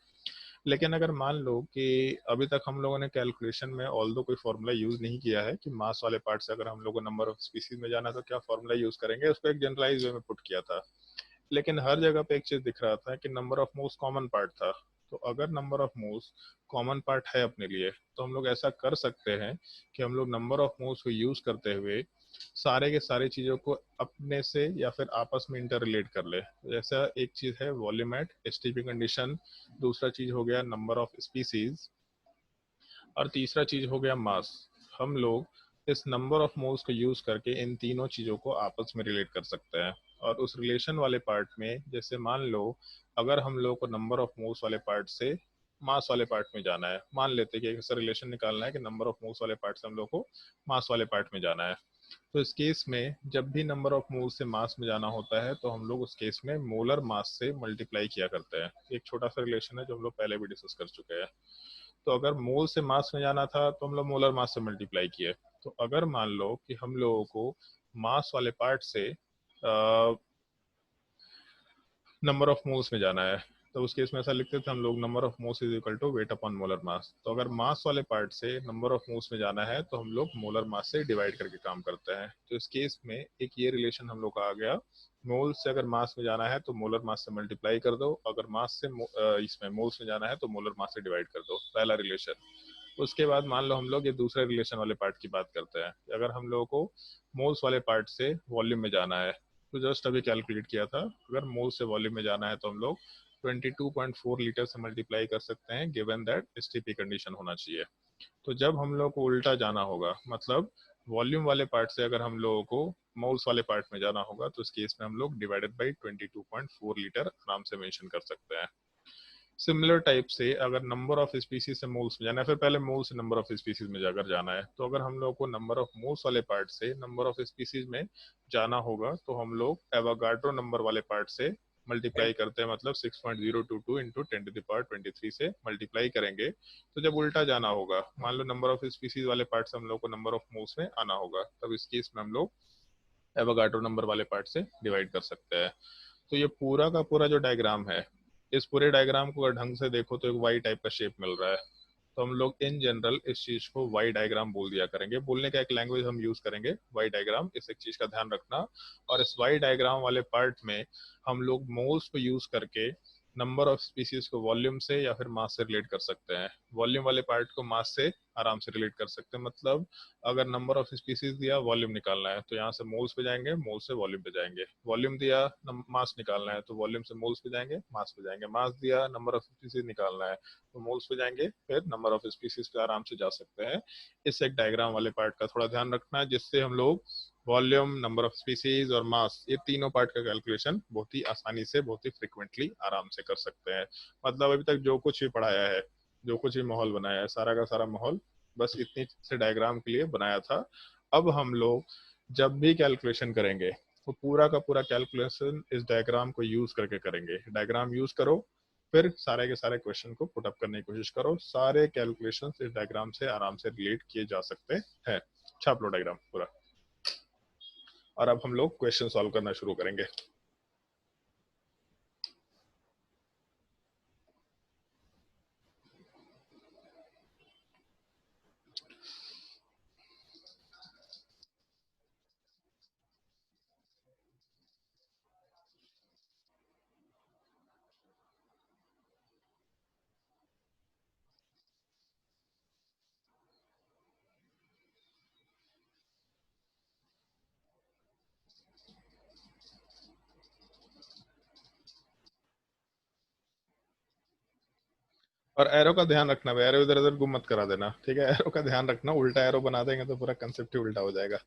[SPEAKER 1] लेकिन अगर मान लो कि अभी तक हम लोगों ने कैलकुलेशन में ऑल्दो कोई फॉर्मूला यूज नहीं किया है कि मास वाले पार्ट से अगर हम लोग को नंबर ऑफ स्पीसीज में जाना है तो क्या फॉर्मूला यूज करेंगे, उसको एक जनरलाइज वे में पुट किया था। लेकिन हर जगह पे एक चीज दिख रहा था कि number of moles common part था। तो अगर number of moles common part है अपने लिए, तो हम लोग ऐसा कर सकते हैं कि हम लोग नंबर ऑफ मोल्स को यूज करते हुए सारे के सारे चीजों को अपने से या फिर आपस में इंटर रिलेट कर ले। जैसा एक चीज है वॉल्यूम एट एसटीपी कंडीशन, दूसरा चीज हो गया नंबर ऑफ स्पीसीज, और तीसरा चीज हो गया मास। हम लोग इस नंबर ऑफ मोल्स को यूज करके इन तीनों चीजों को आपस में रिलेट कर सकते हैं। और उस रिलेशन वाले पार्ट में, जैसे मान लो अगर हम लोग को नंबर ऑफ मोल्स वाले पार्ट से मास वाले पार्ट में जाना है, मान लेते कि ऐसा रिलेशन निकालना है कि नंबर ऑफ मोल्स वाले पार्ट से हम लोग को मास वाले पार्ट में जाना है, तो इस केस में जब भी नंबर ऑफ मोल्स से मास में जाना होता है तो हम लोग उस केस में मोलर मास से मल्टीप्लाई किया करते हैं। एक छोटा सा रिलेशन है जो हम लोग पहले भी डिस्कस कर चुके हैं। तो अगर मोल से मास में जाना था तो हम लोग मोलर मास से मल्टीप्लाई किए। तो अगर मान लो कि हम लोगों को मास वाले पार्ट से नंबर ऑफ मोल्स में जाना है, तो उस केस में ऐसा लिखते थे हम लोग, number of moles is equal to weight upon molar mass. तो अगर मास वाले पार्ट से नंबर ऑफ मोल्स में जाना है तो हम लोग मोलर मास से डिवाइड करके काम करते हैं। तो इस केस में एक ये रिलेशन हम लोग का आ गया, मोल से अगर मास में जाना है तो मोलर मास से मल्टीप्लाई कर दो, अगर मास से इसमें मोल्स में जाना है तो मोलर मास से डिवाइड कर दो, पहला रिलेशन। उसके बाद मान लो हम लोग ये दूसरे रिलेशन वाले पार्ट की बात करते हैं। अगर हम लोगों को मोल्स वाले पार्ट से वॉल्यूम में जाना है, तो जस्ट अभी कैलकुलेट किया था, अगर मोल से वॉल्यूम में जाना है तो हम लोग 22.4 लीटर से मल्टीप्लाई कर सकते हैं, गिवन दैट एसटीपी कंडीशन होना चाहिए। तो जब हम लोग को उल्टा जाना होगा, मतलब वॉल्यूम वाले पार्ट से अगर हम लोगों को मोल्स वाले पार्ट में जाना होगा, तो इस केस में हम लोग डिवाइडेड बाई 22.4 लीटर आराम से मेंशन कर सकते हैं। सिमिलर टाइप से अगर नंबर ऑफ स्पीसीज से मोल्स में जाना है, फिर पहले मोल से नंबर ऑफ स्पीसीज में जाकर जाना है, तो अगर हम लोग को नंबर ऑफ मोल्स वाले पार्ट से नंबर ऑफ स्पीसीज में जाना होगा तो हम लोग एवोगाड्रो नंबर वाले पार्ट से मल्टीप्लाई करते हैं, मतलब 6.022 इंटू 10⁻23 से मल्टीप्लाई करेंगे। तो जब उल्टा जाना होगा, मान लो नंबर ऑफ स्पीसीज वाले पार्ट से हम लोग को नंबर ऑफ मोल्स में आना होगा, तब इस केस में हम लोग एवोगाड्रो नंबर वाले पार्ट से डिवाइड कर सकते हैं। तो ये पूरा का पूरा जो डायग्राम है, इस पूरे डायग्राम को अगर ढंग से देखो तो एक वाई टाइप का शेप मिल रहा है। तो हम लोग इन जनरल इस चीज को वाई डायग्राम बोल दिया करेंगे, बोलने का एक लैंग्वेज हम यूज करेंगे वाई डायग्राम, इस एक चीज का ध्यान रखना। और इस वाई डायग्राम वाले पार्ट में हम लोग मोल्स को यूज करके नंबर ऑफ स्पीसीज को वॉल्यूम से या फिर मास से रिलेट कर सकते हैं। वॉल्यूम वाले पार्ट को मास से आराम से रिलेट कर सकते हैं, मतलब अगर नंबर ऑफ स्पीसीज दिया, वॉल्यूम निकालना है, तो यहाँ से मोल्स पे जाएंगे, मोल्स से वॉल्यूम पे जाएंगे। वॉल्यूम दिया, मास निकालना है, तो वॉल्यूम से मोल्स पे जाएंगे, मास पे जाएंगे। मास दिया, नंबर ऑफ स्पीसीज निकालना है, तो मोल्स पे जाएंगे, फिर नंबर ऑफ स्पीसीज पे आराम से जा सकते हैं। इस एक डायग्राम वाले पार्ट का थोड़ा ध्यान रखना है, जिससे हम लोग वॉल्यूम, नंबर ऑफ स्पीसीज और मास, ये तीनों पार्ट का कैलकुलेशन बहुत ही आसानी से, बहुत ही फ्रिक्वेंटली आराम से कर सकते हैं। मतलब अभी तक जो कुछ भी पढ़ाया है, जो कुछ भी माहौल बनाया है, सारा का सारा माहौल बस इतनी से डायग्राम के लिए बनाया था। अब हम लोग जब भी कैलकुलेशन करेंगे तो पूरा का पूरा कैलकुलेशन इस डायग्राम को यूज करके करेंगे। डायग्राम यूज करो, फिर सारे के सारे क्वेश्चन को पुट अप करने की कोशिश करो। सारे कैलकुलेशन इस डायग्राम से आराम से रिलेट किए जा सकते हैं। छाप लो डायग्राम पूरा, और अब हम लोग क्वेश्चन सॉल्व करना शुरू करेंगे। और एरो का ध्यान रखना भाई, एरो इधर उधर गुम मत करा देना, ठीक है? एरो का ध्यान रखना, उल्टा एरो बना देंगे तो पूरा कंसेप्ट ही उल्टा हो जाएगा।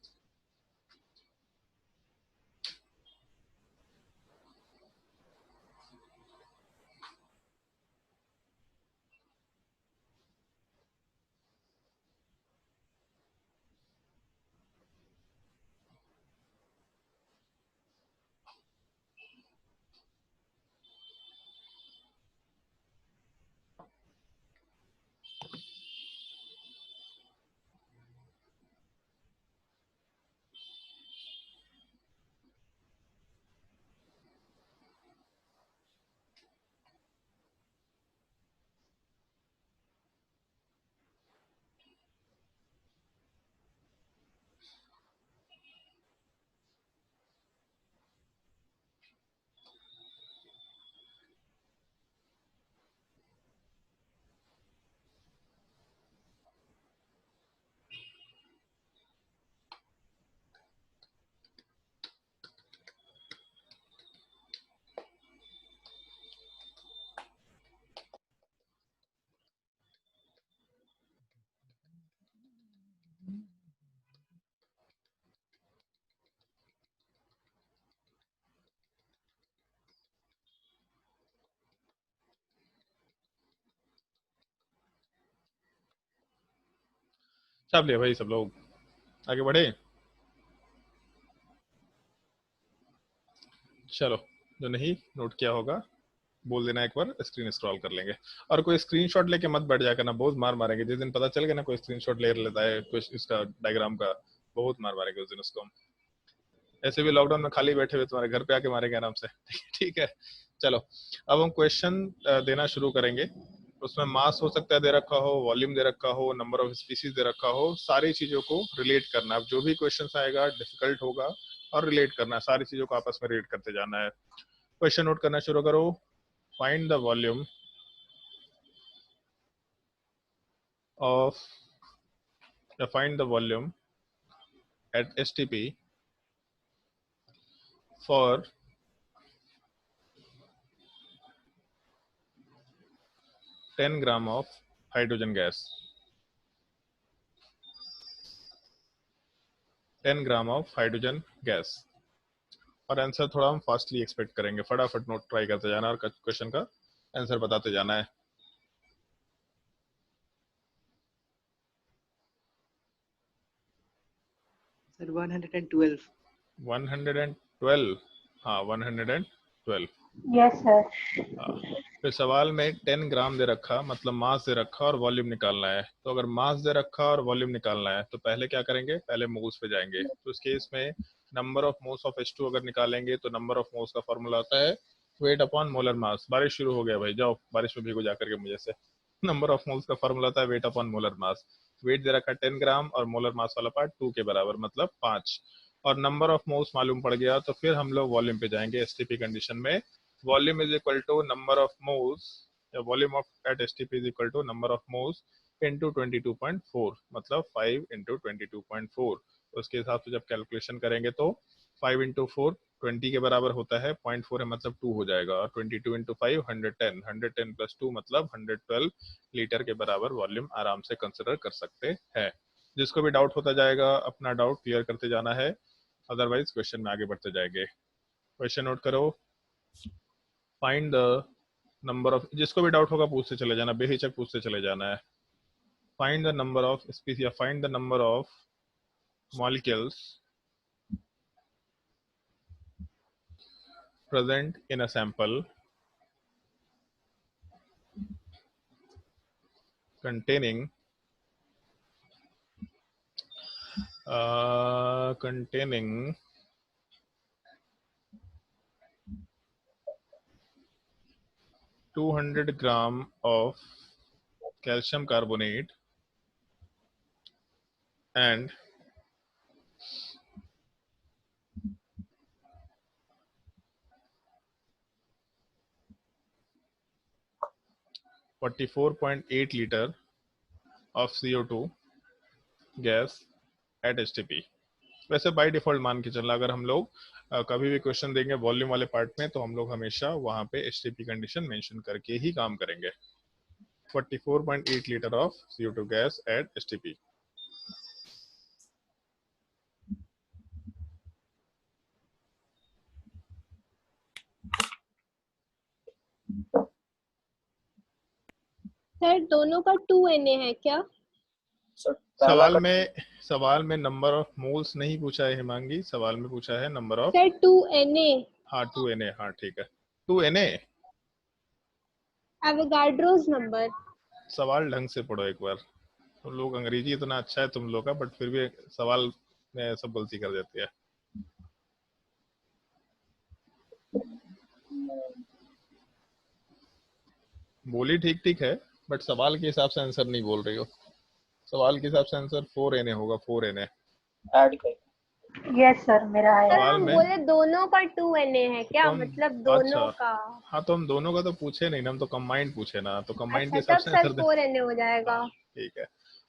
[SPEAKER 1] छाप लिया भाई सब लोग, आगे बढ़े। चलो, जो नहीं नोट किया होगा बोल देना, एक बार स्क्रीन स्क्रॉल कर लेंगे। और कोई स्क्रीनशॉट लेके मत बैठ जाकर ना, बहुत मार मारेंगे। जिस दिन पता चल गया ना कोई स्क्रीनशॉट ले लेता है कुछ इसका डायग्राम का, बहुत मार मारेंगे उस दिन उसको। ऐसे भी लॉकडाउन में खाली बैठे हुए तुम्हारे घर पे आके मारेंगे आराम से। ठीक है, चलो अब हम क्वेश्चन देना शुरू करेंगे। उसमें मास हो सकता है दे रखा हो, वॉल्यूम दे रखा हो, नंबर ऑफ स्पीसीज दे रखा हो, सारी चीजों को रिलेट करना। अब जो भी क्वेश्चन आएगा डिफिकल्ट होगा और रिलेट करना है, सारी चीजों को आपस में रिलेट करते जाना है। क्वेश्चन नोट करना शुरू करो। Find the volume of find the volume at STP for 10 gram of hydrogen gas. 10 gram of hydrogen gas. और आंसर थोड़ा हम फास्टली एक्सपेक्ट करेंगे, फटाफट नोट ट्राई करते जाना और क्वेश्चन का आंसर बताते जाना है।
[SPEAKER 9] सर 112।
[SPEAKER 1] 112, हाँ 112।
[SPEAKER 7] Yes sir.
[SPEAKER 1] हाँ, फिर सवाल में 10 ग्राम दे रखा, मतलब मास दे रखा और वॉल्यूम निकालना है। तो अगर मास दे रखा और वॉल्यूम निकालना है तो पहले क्या करेंगे, पहले मोल्स पे जाएंगे। तो इस केस में number of moles of H2 अगर निकालेंगे तो नंबर ऑफ मोल्स का फॉर्मूला होता है वेट अपॉन मोलर मास। बारिश शुरू हो गया भाई, जाओ बारिश में भीगो जाकर के मुझे से। नंबर ऑफ मोल्स का फॉर्मूला होता है weight upon molar mass. Weight दे रखा 10 ग्राम और मोलर मास वाला पार्ट 2 के बराबर, मतलब 5। और नंबर ऑफ मोल्स मालूम पड़ गया तो फिर हम लोग वॉल्यूम पे जाएंगे। STP कंडीशन में volume is equal to number of moles, या volume of at STP is equal to number of moles into 22.4, मतलब 5 इंटू 22.4। उसके हिसाब से जब कैलकुलेशन करेंगे तो 5 इंटू 4 20 के बराबर होता है, 0.4 है मतलब 2 हो जाएगा, और 22 इंटू 5 110, 110 प्लस 2 मतलब 112 लीटर के बराबर वॉल्यूम आराम से कंसिडर कर सकते हैं। जिसको भी डाउट होता जाएगा अपना डाउट क्लियर करते जाना है, अदरवाइज क्वेश्चन में आगे बढ़ते जाएंगे। क्वेश्चन नोट करो। फाइंड द नंबर ऑफ, जिसको भी डाउट होगा पूछते चले जाना, बेहिचक पूछते चले जाना है। Find the number of species, find the number of molecules present in a sample containing 200 gram of calcium carbonate and 44.8 liter of CO2 gas at STP। वैसे बाय डिफॉल्ट मान के चलना, अगर हम लोग कभी भी क्वेश्चन देंगे वॉल्यूम वाले पार्ट में तो हम लोग हमेशा वहां पे STP कंडीशन मेंशन करके ही काम करेंगे। 44.8 litre of CO2 gas at STP।
[SPEAKER 3] Sir दोनों का 2Na है क्या?
[SPEAKER 5] सर पहला
[SPEAKER 1] सवाल में नंबर ऑफ मोल्स नहीं पूछा है हिमांगी, सवाल में पूछा है नंबर ऑफ।
[SPEAKER 3] Sir 2Na।
[SPEAKER 1] हाँ 2Na, हाँ ठीक है 2Na।
[SPEAKER 3] Avogadro's number.
[SPEAKER 1] सवाल ढंग से पढ़ो एक बार, तुम लोग अंग्रेजी इतना अच्छा है तुम लोग का, बट फिर भी सवाल में सब गलती कर देती है। बोली ठीक ठीक है बट सवाल के हिसाब से आंसर नहीं बोल रही हो। सवाल के हिसाब से आंसर 4Na होगा, 4Na।
[SPEAKER 5] ऐड कर।
[SPEAKER 7] यस सर मेरा आया।
[SPEAKER 3] सर हम बोले दोनों का 2Na है क्या, मतलब दोनों
[SPEAKER 1] अच्छा,
[SPEAKER 3] का।
[SPEAKER 1] हाँ तो हम दोनों का तो पूछे नहीं ना, हम तो कंबाइंड पूछे ना, तो कंबाइंड के
[SPEAKER 3] अच्छा
[SPEAKER 1] हिसाब
[SPEAKER 3] तब
[SPEAKER 1] से
[SPEAKER 3] सर
[SPEAKER 1] आंसर
[SPEAKER 3] 4Na हो जाएगा।
[SPEAKER 1] ठीक है।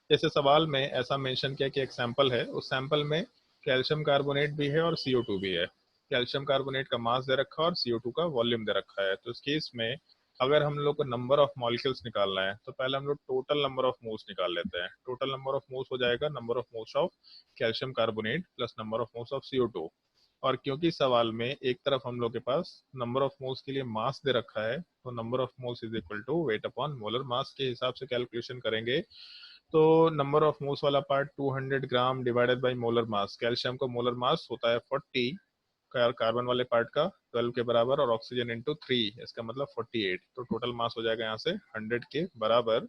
[SPEAKER 1] जैसे सवाल में ऐसा मेंशन किया कि एक सैंपल है, उस सैंपल में कैल्शियम कार्बोनेट भी है और CO2 भी है। कैल्शियम कार्बोनेट का मास दे रखा है और CO2 का वॉल्यूम दे रखा है। तो इस केस में अगर हम लोग को नंबर ऑफ मॉलिक्यूल्स निकालना है तो पहले हम लोग टोटल नंबर ऑफ मोल्स निकाल लेते हैं। टोटल नंबर ऑफ मोल्स हो जाएगा number of moles of calcium carbonate plus number of moles of CO2। और क्योंकि सवाल में एक तरफ हम लोग के पास नंबर ऑफ मोल्स के लिए मास दे रखा है तो number of moles is equal to weight upon molar mass के हिसाब से कैलकुलेशन करेंगे। तो नंबर ऑफ मोल्स वाला part 200 gram divided by molar mass. Calcium का मोलर मास होता है 40, कार्बन वाले पार्ट का 12 के बराबर, और ऑक्सीजन इंटू 3 इसका मतलब 48। तो टोटल मास हो जाएगा यहाँ से 100 के बराबर।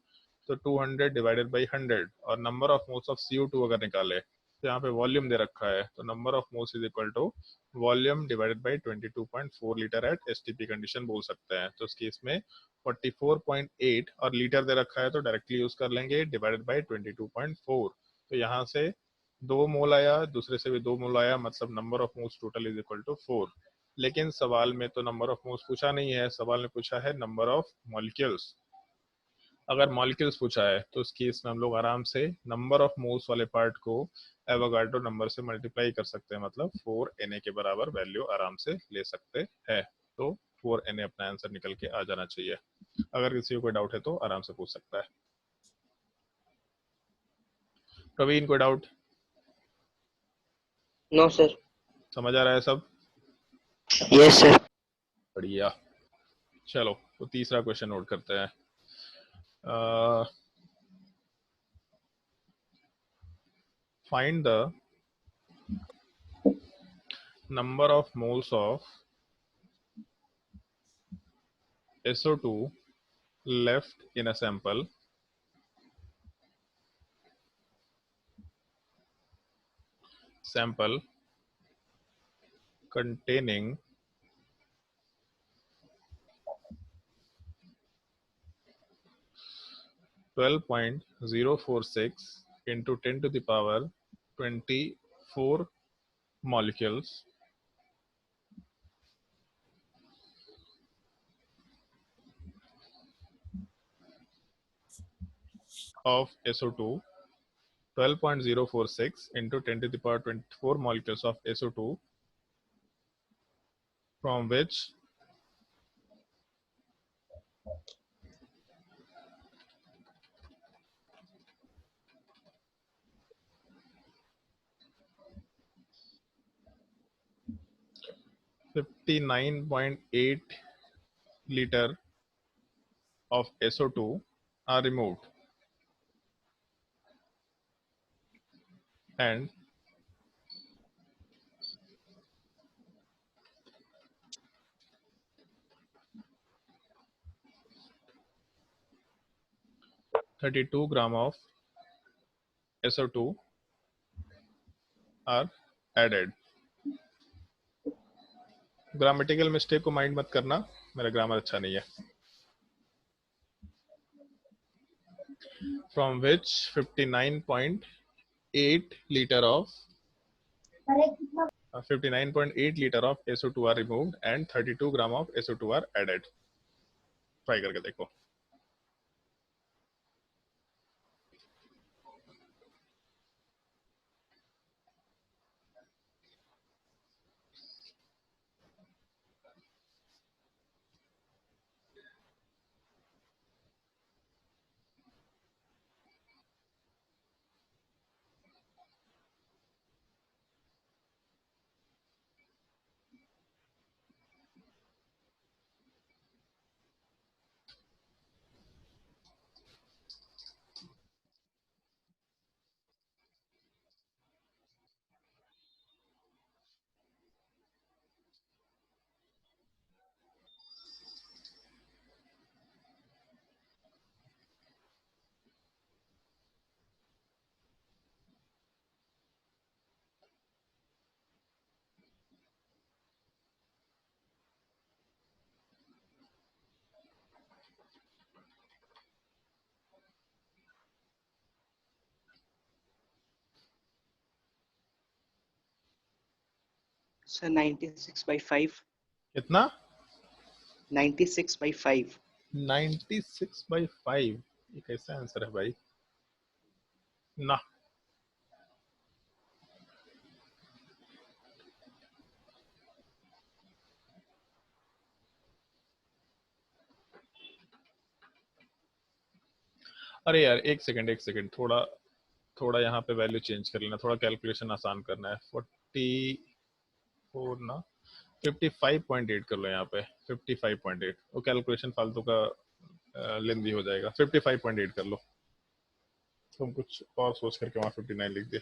[SPEAKER 1] तो 200 डिवाइडेड बाई 100, और number of moles of CO2 अगर निकाले तो यहाँ पे वॉल्यूम दे रखा है, तो number of moles is equal to volume divided by 22.4 litre at STP condition बोल सकते हैं। तो इसकी इसमें 44.8 और लीटर दे रखा है तो डायरेक्टली यूज कर लेंगे डिवाइडेड बाय 22.4। तो यहाँ से 2 मोल आया, दूसरे से भी 2 मोल आया, मतलब number of moles total is equal to 4। लेकिन सवाल में तो नंबर ऑफ मोल्स पूछा नहीं है, सवाल में पूछा है नंबर ऑफ मॉलिक्यूल्स। अगर मॉलिक्यूल्स पूछा है तो उस केस में हम लोग आराम से नंबर ऑफ मोल्स वाले पार्ट को एवोगाड्रो नंबर से मल्टीप्लाई कर सकते हैं, मतलब 4Na के बराबर वैल्यू आराम से ले सकते हैं। तो 4Na अपना आंसर निकल के आ जाना चाहिए। अगर किसी को कोई डाउट है तो आराम से पूछ सकता है। प्रवीण, कोई डाउट?
[SPEAKER 9] No sir.
[SPEAKER 1] समझ आ रहा है सब?
[SPEAKER 9] Yes sir.
[SPEAKER 1] बढ़िया। चलो तो तीसरा क्वेश्चन नोट करते हैं। Find the number of moles of SO2 left in a sample containing 12.046 into 10 to the power 24 molecules of SO2, 12.046 into 10 to the power 24 molecules of SO2, from which 59.8 liter of SO2 are removed and 32 gram of SO2 are added। Grammatical mistake को mind मत करना, मेरा grammar अच्छा नहीं है। From which 59.8 liter of 59.8 liter of SO2 are removed and 32 gram of SO2 are added। Try करके देखो।
[SPEAKER 9] Sir 96/5।
[SPEAKER 1] कितना?
[SPEAKER 9] 96/5।
[SPEAKER 1] 96/5? ये कैसा आंसर है भाई? ना, अरे यार एक सेकंड, थोड़ा यहाँ पे वैल्यू चेंज कर लेना, थोड़ा कैलकुलेशन आसान करना है। 44 ना 55.8 कर लो यहाँ पे। 55.8 वो कैलकुलेशन फालतू का लेंदी हो जाएगा। 55.8 कर लो। तुम कुछ और सोच करके वहाँ 59 लिख दिया।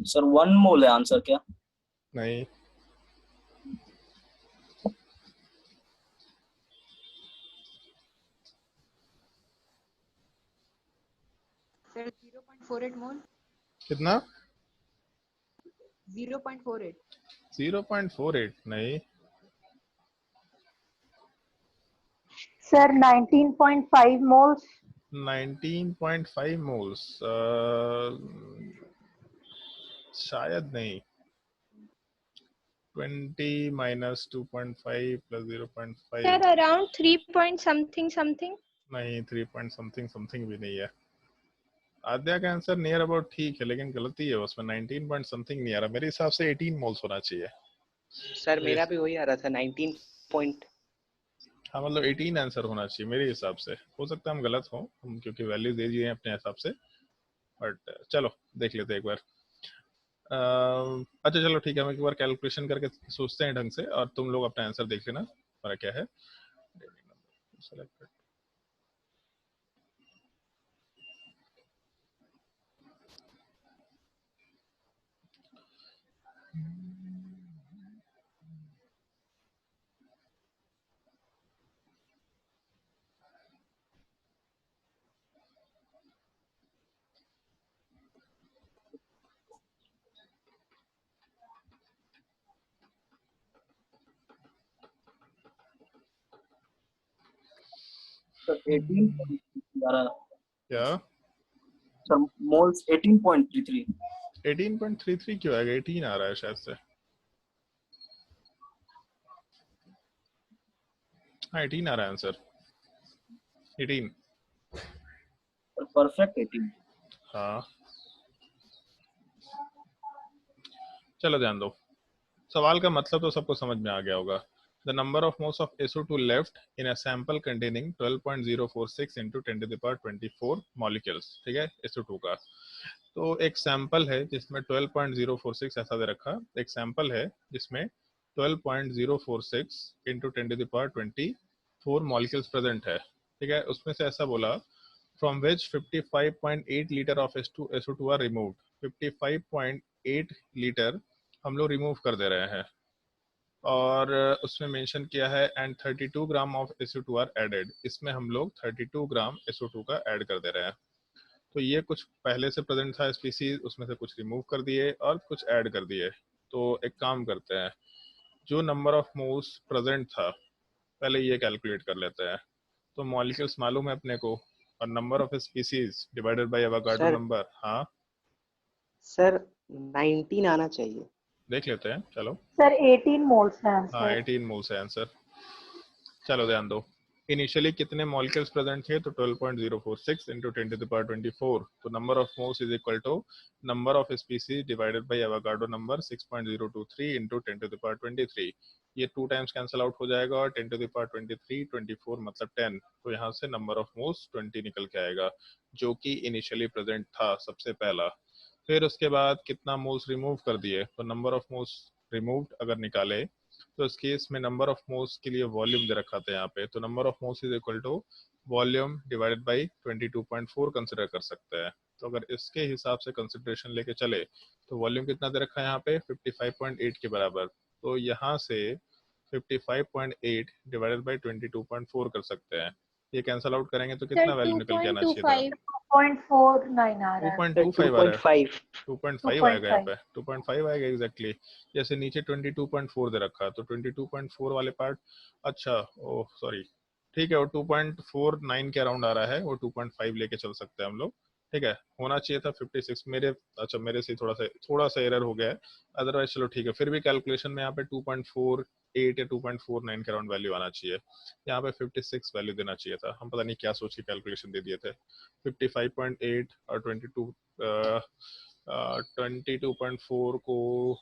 [SPEAKER 5] सर 1 मोल है आंसर क्या?
[SPEAKER 1] नहीं,
[SPEAKER 2] Sir, 0.48 mole.
[SPEAKER 1] कितना?
[SPEAKER 2] 0.48.
[SPEAKER 1] 0.48 नहीं,
[SPEAKER 7] Sir, 19.5 moles.
[SPEAKER 1] 19.5 मोल्स शायद नहीं, 20 minus 2.5 plus 0.5
[SPEAKER 3] sir around 3 point something something.
[SPEAKER 1] नहीं, 3 पॉइंट समथिंग समथिंग भी नहीं है। आद्या का आंसर नियर अबाउट ठीक है, लेकिन गलती है उसमें, 19 पॉइंट समथिंग नहीं आ रहा। मेरे हिसाब से 18 मोल्स होना चाहिए।
[SPEAKER 9] सर मेरा भी वही आ रहा था 19 पॉइंट।
[SPEAKER 1] हाँ, मतलब 18 आंसर होना चाहिए मेरे हिसाब से। हो सकता है हम गलत हों, हम क्योंकि वैल्यू दे दिए हैं अपने हिसाब से, बट चलो देख लेते हैं एक बार। अच्छा चलो ठीक है, हम एक बार कैलकुलेशन करके सोचते हैं ढंग से, और तुम लोग अपना आंसर देख लेना हमारा क्या है।
[SPEAKER 5] सर 18.33 आ रहा है।
[SPEAKER 1] क्या
[SPEAKER 5] सर मोल्स 18.33।
[SPEAKER 1] 18.33 क्यों आएगा? 18 आ रहा है शायद से। हाँ 18 आ रहा है आंसर, 18।
[SPEAKER 5] Sir perfect 18।
[SPEAKER 1] हाँ चलो ध्यान दो, सवाल का मतलब तो सबको समझ में आ गया होगा। The number of moles of SO2 left in a sample containing 12.046 into 10 to the power 24 molecules, ठीक है, SO2 का। तो एक सैंपल है जिसमें 12.046 ऐसा दे रखा, एक सैंपल है जिसमें 12.046 into 10 to the power 24 molecules present है, ठीक है। उसमें से ऐसा बोला from which 55.8 liter of SO2 are removed। 55.8 litre हम लोग रिमूव कर दे रहे हैं, और उसमें मेंशन किया है and 32 gram of SO2 are added. इसमें हम लोग 32 ग्राम SO2 का ऐड कर दे रहे हैं। तो ये कुछ पहले से प्रेजेंट था स्पीसीज, उसमें से कुछ रिमूव कर दिए और कुछ ऐड कर दिए। तो एक काम करते हैं, जो नंबर ऑफ मोल्स प्रेजेंट था पहले ये कैलकुलेट कर लेते हैं। तो मॉलिक्यूल्स मालूम है अपने को, और number of species divided by Avogadro
[SPEAKER 9] sir
[SPEAKER 1] number. हाँ
[SPEAKER 9] सर 19 आना चाहिए।
[SPEAKER 1] देख लेते हैं, चलो।
[SPEAKER 7] Sir, 18 moles है
[SPEAKER 1] हाँ
[SPEAKER 7] आंसर।
[SPEAKER 1] 18 मोल्स है आंसर। चलो ध्यान दो, इनिशियली कितने मॉलिक्यूल्स प्रेजेंट थे? तो 12.046 into 10 to the power 24। तो number of moles is equal to number of species divided by Avogadro number 6.023 into 10 to the power 23। ये 2 टाइम्स कैंसिल आउट हो जाएगा, और 10 to the power 23 24 मतलब 10। तो यहाँ से नंबर ऑफ मोल्स 20 निकल के आएगा, जो कि इनिशियली प्रेजेंट था सबसे पहला। फिर उसके बाद कितना मोल्स रिमूव कर दिए? तो नंबर ऑफ मोल्स रिमूव्ड अगर निकाले तो इस केस में नंबर ऑफ मोल्स के लिए वॉल्यूम दे रखा था यहाँ पे। तो number of moles is equal to volume divided by 22.4 consider कर सकते हैं। तो अगर इसके हिसाब से कंसिडरेशन लेके चले तो वॉल्यूम कितना दे रखा है यहाँ पे? 55.8 के बराबर। तो यहाँ से 55.8 डिवाइडेड बाई 22.4 कर सकते हैं। ये कैंसल आउट करेंगे तो कितना वैल्यू निकल के आना चाहिए था?
[SPEAKER 3] 2.25।
[SPEAKER 7] 2.49 आ रहा है।
[SPEAKER 1] 2.25 आ रहा है,
[SPEAKER 9] 2.5।
[SPEAKER 1] 2.5 आएगा यहाँ पे, 2.5 आएगा एग्जैक्टली। जैसे नीचे 22.4 दे रखा, तो 22.4 वाले पार्ट, अच्छा ओह सॉरी, ठीक है, वो 2.49 के अराउंड आ रहा है, वो 2.5 लेके चल सकते हैं हम लोग, ठीक है। होना चाहिए था 56 मेरे, अच्छा मेरे से थोड़ा सा एरर हो गया है, अदरवाइज चलो ठीक है। फिर भी कैलकुलेशन में यहाँ पे 2.48 या 2.49 के अराउंड वैल्यू आना चाहिए, यहाँ पे 56 वैल्यू देना चाहिए था। हम पता नहीं क्या सोच के कैलकुलेशन दे दिए थे। 55.8 और 22.4 को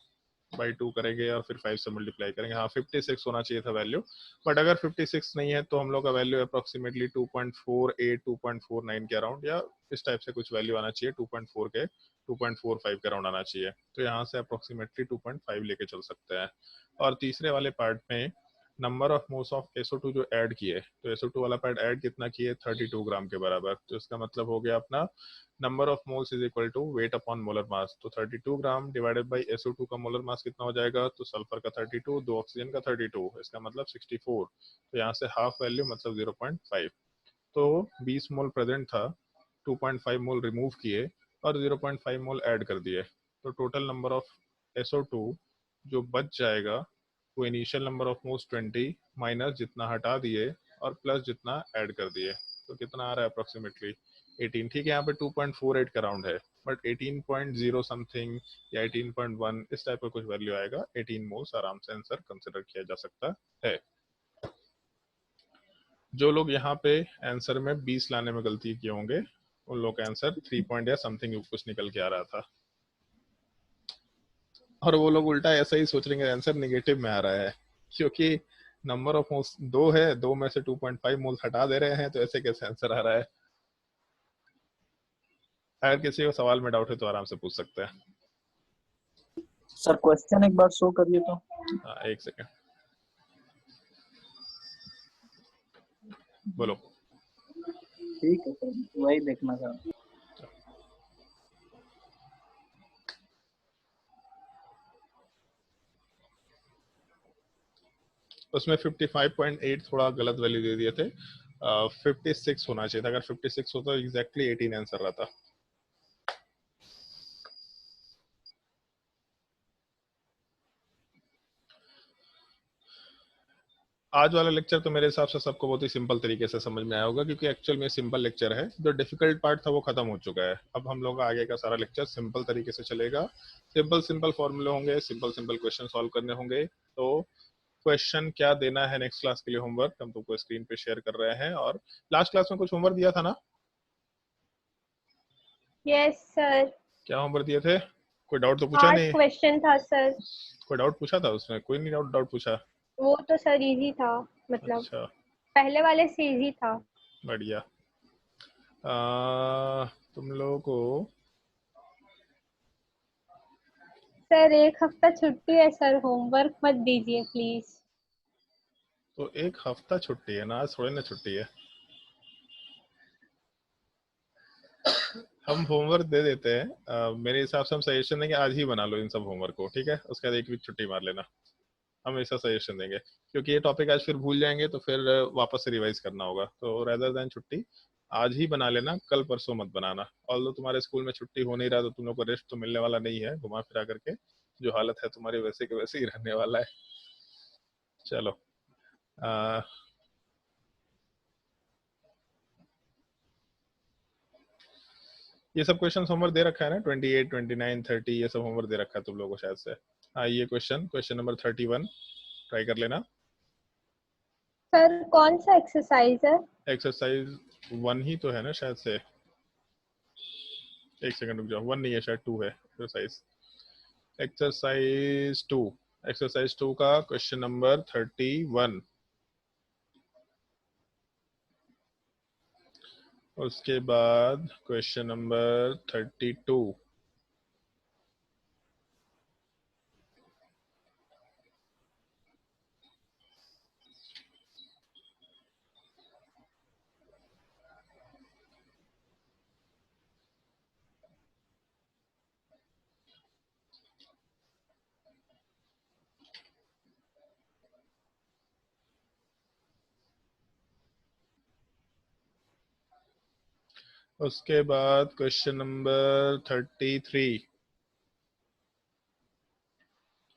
[SPEAKER 1] बाई 2 करेंगे और फिर 5 से मल्टीप्लाई करेंगे। हाँ 56 होना चाहिए था वैल्यू, बट अगर 56 नहीं है तो हम लोग का वैल्यू अप्रोक्सीमेटली 2.48 2.49 के अराउंड या इस टाइप से कुछ वैल्यू आना चाहिए, 2.4 के 2.45 के अराउंड आना चाहिए। तो यहाँ से अप्रोक्सीमेटली 2.5 लेके चल सकते हैं। और तीसरे वाले पार्ट में number of moles of SO2 जो ऐड किए, तो SO2 वाला पैड ऐड कितना किए, 32 ग्राम के बराबर। तो इसका मतलब हो गया अपना number of moles is equal to weight upon molar mass. तो 32 ग्राम डिवाइडेड बाई SO2 का मोलर मास कितना हो जाएगा, तो सल्फर का 32, दो ऑक्सीजन का 32, इसका मतलब 64। तो यहाँ से हाफ वैल्यू मतलब 0.5। तो 20 मोल प्रेजेंट था, 2.5 मोल रिमूव किए और 0.5 मोल ऐड कर दिए। तो टोटल नंबर ऑफ SO2 जो बच जाएगा वो initial number of moles 20 minus जितना हटा दिए और प्लस जितना ऐड कर दिए। तो कितना आ रहा है अप्रोक्सीमेटली 18। ठीक है, यहाँ पे 2.48 का राउंड है, बट 18.0 समथिंग या 18.1 इस टाइप का कुछ वैल्यू आएगा। 18 मोल्स आराम से आंसर कंसिडर किया जा सकता है। जो लोग यहाँ पे आंसर में 20 लाने में गलती किए होंगे उन लोग का आंसर 3 पॉइंट या समथिंग कुछ निकल के आ रहा था, और वो लोग उल्टा ऐसा ही सोच रहे हैं आंसर नेगेटिव में आ रहा है, क्योंकि नंबर ऑफ मोल्स 2 है, 2 में से 2.5 मोल्स हटा दे रहे हैं, तो ऐसे कैसे आंसर आ रहा है। अगर किसी को सवाल में डाउट है तो आराम से पूछ सकते हैं।
[SPEAKER 5] सर क्वेश्चन एक बार शो करिए तो।
[SPEAKER 1] हाँ, एक सेकेंड, बोलो।
[SPEAKER 5] ठीक है सर, वही देखना था।
[SPEAKER 1] उसमें 55.8 थोड़ा गलत वैल्यू दे दिए थे, 56 होना चाहिए था। अगर 56 होता तो एग्जैक्टली 18 आंसर रहता। आज वाला लेक्चर तो मेरे हिसाब से सबको बहुत ही सिंपल तरीके से समझ में आया होगा, क्योंकि एक्चुअल में सिंपल लेक्चर है। जो डिफिकल्ट पार्ट था वो खत्म हो चुका है। अब हम लोग आगे का सारा लेक्चर सिंपल तरीके से चलेगा। सिंपल फॉर्मूले होंगे, सिंपल क्वेश्चन सॉल्व करने होंगे। तो क्वेश्चन क्या देना है नेक्स्ट क्लास के लिए होमवर्क हम तुमको स्क्रीन पे शेयर कर रहे हैं। और लास्ट क्लास में कुछ होमवर्क दिया था ना?
[SPEAKER 3] Yes sir.
[SPEAKER 1] क्या होमवर्क दिए थे? कोई डाउट तो पूछा
[SPEAKER 3] 8
[SPEAKER 1] नहीं?
[SPEAKER 3] क्वेश्चन था सर।
[SPEAKER 1] कोई डाउट पूछा था उसमें? कोई नहीं डाउट पूछा?
[SPEAKER 3] वो तो सर इजी था, मतलब
[SPEAKER 1] अच्छा,
[SPEAKER 3] पहले वाले से इजी था।
[SPEAKER 1] बढ़िया। तुम लोगों को
[SPEAKER 3] सर 1 हफ्ता छुट्टी है सर, होमवर्क मत दीजिए प्लीज।
[SPEAKER 1] तो 1 हफ्ता छुट्टी है ना, आज थोड़ी ना छुट्टी है। हम होमवर्क दे देते हैं। मेरे हिसाब से हम सजेशन देंगे आज ही बना लो इन सब होमवर्क को, ठीक है? उसके बाद 1 वीक छुट्टी मार लेना, हम ऐसा सजेशन देंगे। क्योंकि ये टॉपिक आज फिर भूल जाएंगे तो फिर वापस से रिवाइज करना होगा। तो रेदर देन छुट्टी आज ही बना लेना, कल परसों मत बनाना। ऑल्दो तुम्हारे स्कूल में छुट्टी हो नहीं रहा तो तुम लोग को रेस्ट तो मिलने वाला नहीं है। घुमा फिरा करके जो हालत है तुम्हारी वैसे के वैसे ही रहने वाला है। चलो, ये सब क्वेश्चन होमवर्क दे रखा है ना, 28, 29, 30 ये सब होमवर्क दे रखा है तुम लोगों को शायद से। हाँ, ये क्वेश्चन नंबर 31 ट्राई कर लेना।
[SPEAKER 3] सर कौन सा एक्सरसाइज है?
[SPEAKER 1] एक्सरसाइज 1 ही तो है ना शायद से। एक सेकंड रुक जाओ, 1 नहीं है शायद, 2 है एक्सरसाइज। एक्सरसाइज 2 का क्वेश्चन नंबर 31। उसके बाद क्वेश्चन नंबर 32। उसके बाद question number 33।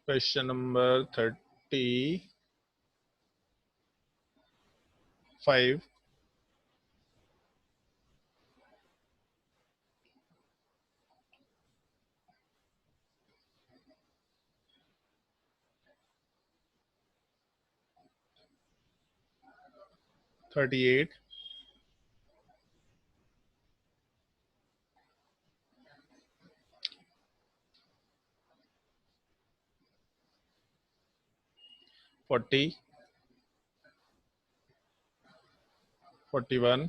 [SPEAKER 1] Question number 35। Thirty eight. 40। 41।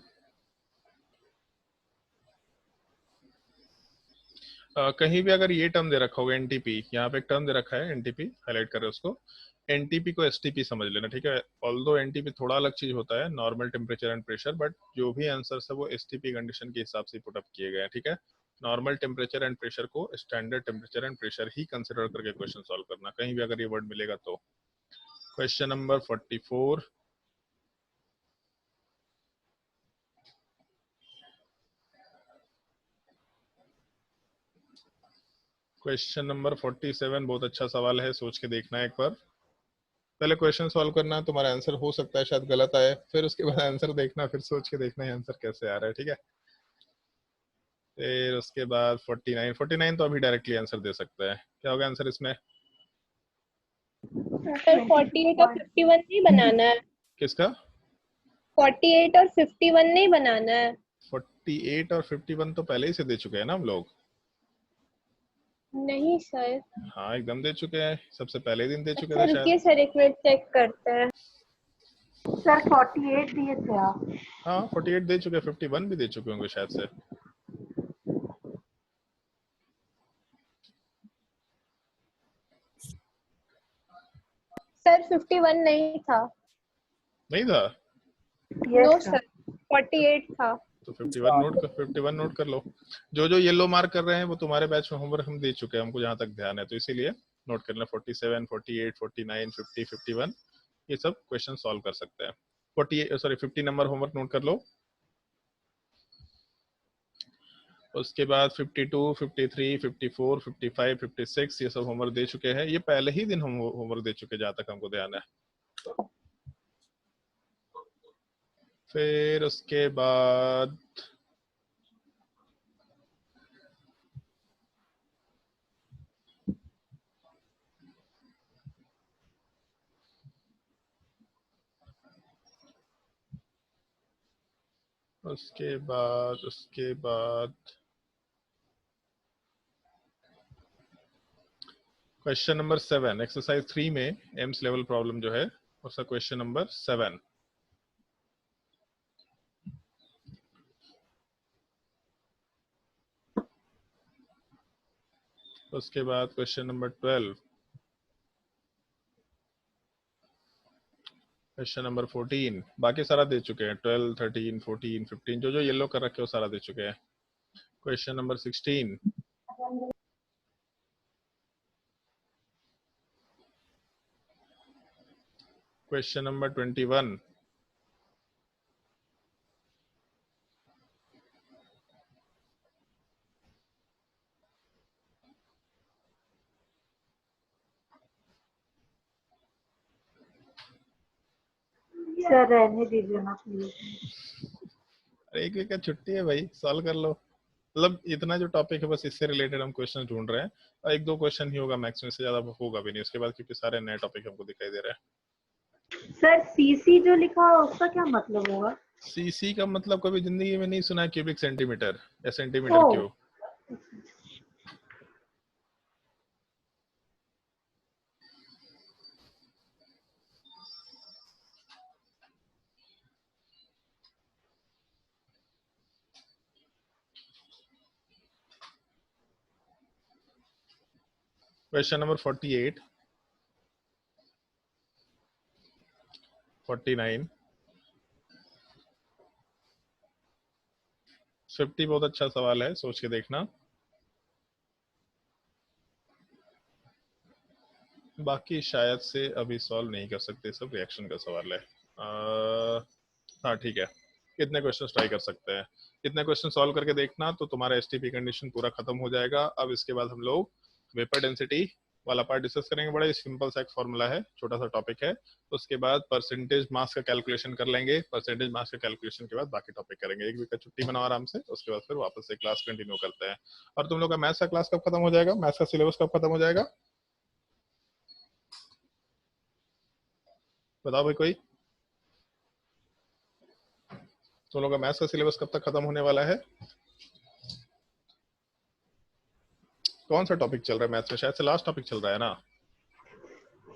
[SPEAKER 1] कहीं भी अगर ये टर्म दे रखा होगा एनटीपी, यहाँ पे एक टर्म दे रखा है एनटीपी, हाईलाइट कर रहे हो उसको, एनटीपी को एसटीपी समझ लेना, ठीक है। ऑल्दो एनटीपी थोड़ा अलग चीज होता है, normal temperature and pressure, but जो भी आंसर्स है वो एसटीपी कंडीशन के हिसाब से पुट अप किए गए हैं, ठीक है। नॉर्मल टेम्परेचर एंड प्रेशर को standard temperature and pressure he consider करके क्वेश्चन सॉल्व करना, कहीं भी अगर ये वर्ड मिलेगा तो। क्वेश्चन नंबर 44, क्वेश्चन नंबर 47 बहुत अच्छा सवाल है, सोच के देखना है एक बार। पहले क्वेश्चन सॉल्व करना, तुम्हारा आंसर हो सकता है शायद गलत आए, फिर उसके बाद आंसर देखना, फिर सोच के देखना है आंसर कैसे आ रहा है, ठीक है। फिर उसके बाद 49 तो अभी डायरेक्टली आंसर दे सकता है, क्या होगा आंसर इसमें?
[SPEAKER 3] सर 48 और 51 नहीं बनाना है।
[SPEAKER 1] किसका?
[SPEAKER 3] 48 और 51 नहीं बनाना है।
[SPEAKER 1] 48 और 51 तो पहले ही से दे चुके हैं ना हम लोग।
[SPEAKER 3] नहीं सर।
[SPEAKER 1] हाँ एकदम दे चुके हैं, सबसे पहले दिन दे चुके
[SPEAKER 3] अच्छा
[SPEAKER 1] थे
[SPEAKER 3] रुकिए
[SPEAKER 1] शायद।
[SPEAKER 3] सर, एक मिनट चेक करते हैं।
[SPEAKER 7] सर 48 दिए थे आप।
[SPEAKER 1] हाँ 48 दे चुके, 51 भी दे चुके होंगे शायद से।
[SPEAKER 3] सर 51 नहीं था।
[SPEAKER 1] नहीं था?
[SPEAKER 3] नो सर, 48 था।
[SPEAKER 1] तो 51 नोट कर लो। जो जो येलो मार्क कर रहे हैं वो तुम्हारे बैच में होमवर्क हम दे चुके हैं, हमको जहाँ तक ध्यान है, तो इसीलिए नोट कर लें। 47, 48, 49, 50, 51 ये सब क्वेश्चन सॉल्व कर सकते हैं। 50 नंबर होमवर्क नोट कर लो। उसके बाद 52, 53, 54, 55, 56 ये सब होमवर्क दे चुके हैं, ये पहले ही दिन हम होमवर्क दे चुके जहाँ तक हमको ध्यान है। फिर उसके बाद क्वेश्चन नंबर 7 एक्सरसाइज 3 में एम्स लेवल प्रॉब्लम जो है उसका क्वेश्चन नंबर 7। उसके बाद क्वेश्चन नंबर 12, क्वेश्चन नंबर 14, बाकी सारा दे चुके हैं। 12, 13, 14, 15 जो जो येलो कर रखे हो सारा दे चुके हैं। Question number 16, question number 21,
[SPEAKER 7] sir रहने दीजिए ना प्लीज।
[SPEAKER 1] एक वीक का छुट्टी है भाई, सॉल्व कर लो। मतलब इतना जो टॉपिक है बस इससे रिलेटेड हम क्वेश्चन ढूंढ रहे हैं, और एक दो क्वेश्चन ही होगा मैक्सिमम, से ज्यादा होगा भी नहीं उसके बाद, क्योंकि सारे नए टॉपिक हमको दिखाई दे रहे हैं।
[SPEAKER 7] सर सीसी जो लिखा है उसका क्या मतलब होगा?
[SPEAKER 1] सीसी का मतलब कभी जिंदगी में नहीं सुना? क्यूबिक सेंटीमीटर या सेंटीमीटर क्यूब। क्वेश्चन नंबर 48, 49, 50 बहुत अच्छा सवाल है, सोच के देखना। बाकी शायद से अभी सॉल्व नहीं कर सकते, सब रिएक्शन का सवाल है। हाँ ठीक है, कितने क्वेश्चन ट्राई कर सकते हैं, कितने क्वेश्चन सॉल्व करके देखना, तो तुम्हारा एसटीपी कंडीशन पूरा खत्म हो जाएगा। अब इसके बाद हम लोग वेपर डेंसिटी वाला पार्ट डिस्कस करेंगे, बड़ा ही सिंपल सा एक फॉर्मूला है, छोटा सा टॉपिक है। उसके बाद परसेंटेज मास का कैलकुलेशन कर लेंगे, परसेंटेज मास का कैलकुलेशन के बाद बाकी टॉपिक करेंगे। एक वीक का छुट्टी बनाओ आराम से, उसके बाद फिर वापस से क्लास कंटिन्यू करते हैं। और तुम लोग का मैथ्स का क्लास कब खत्म हो जाएगा? मैथ्स का सिलेबस कब खत्म हो जाएगा बताओ भाई कोई? तुम लोग का मैथ्स का सिलेबस कब तक खत्म होने वाला है? कौन सा टॉपिक चल रहा है मैथ्स में? शायद से लास्ट टॉपिक चल रहा है ना?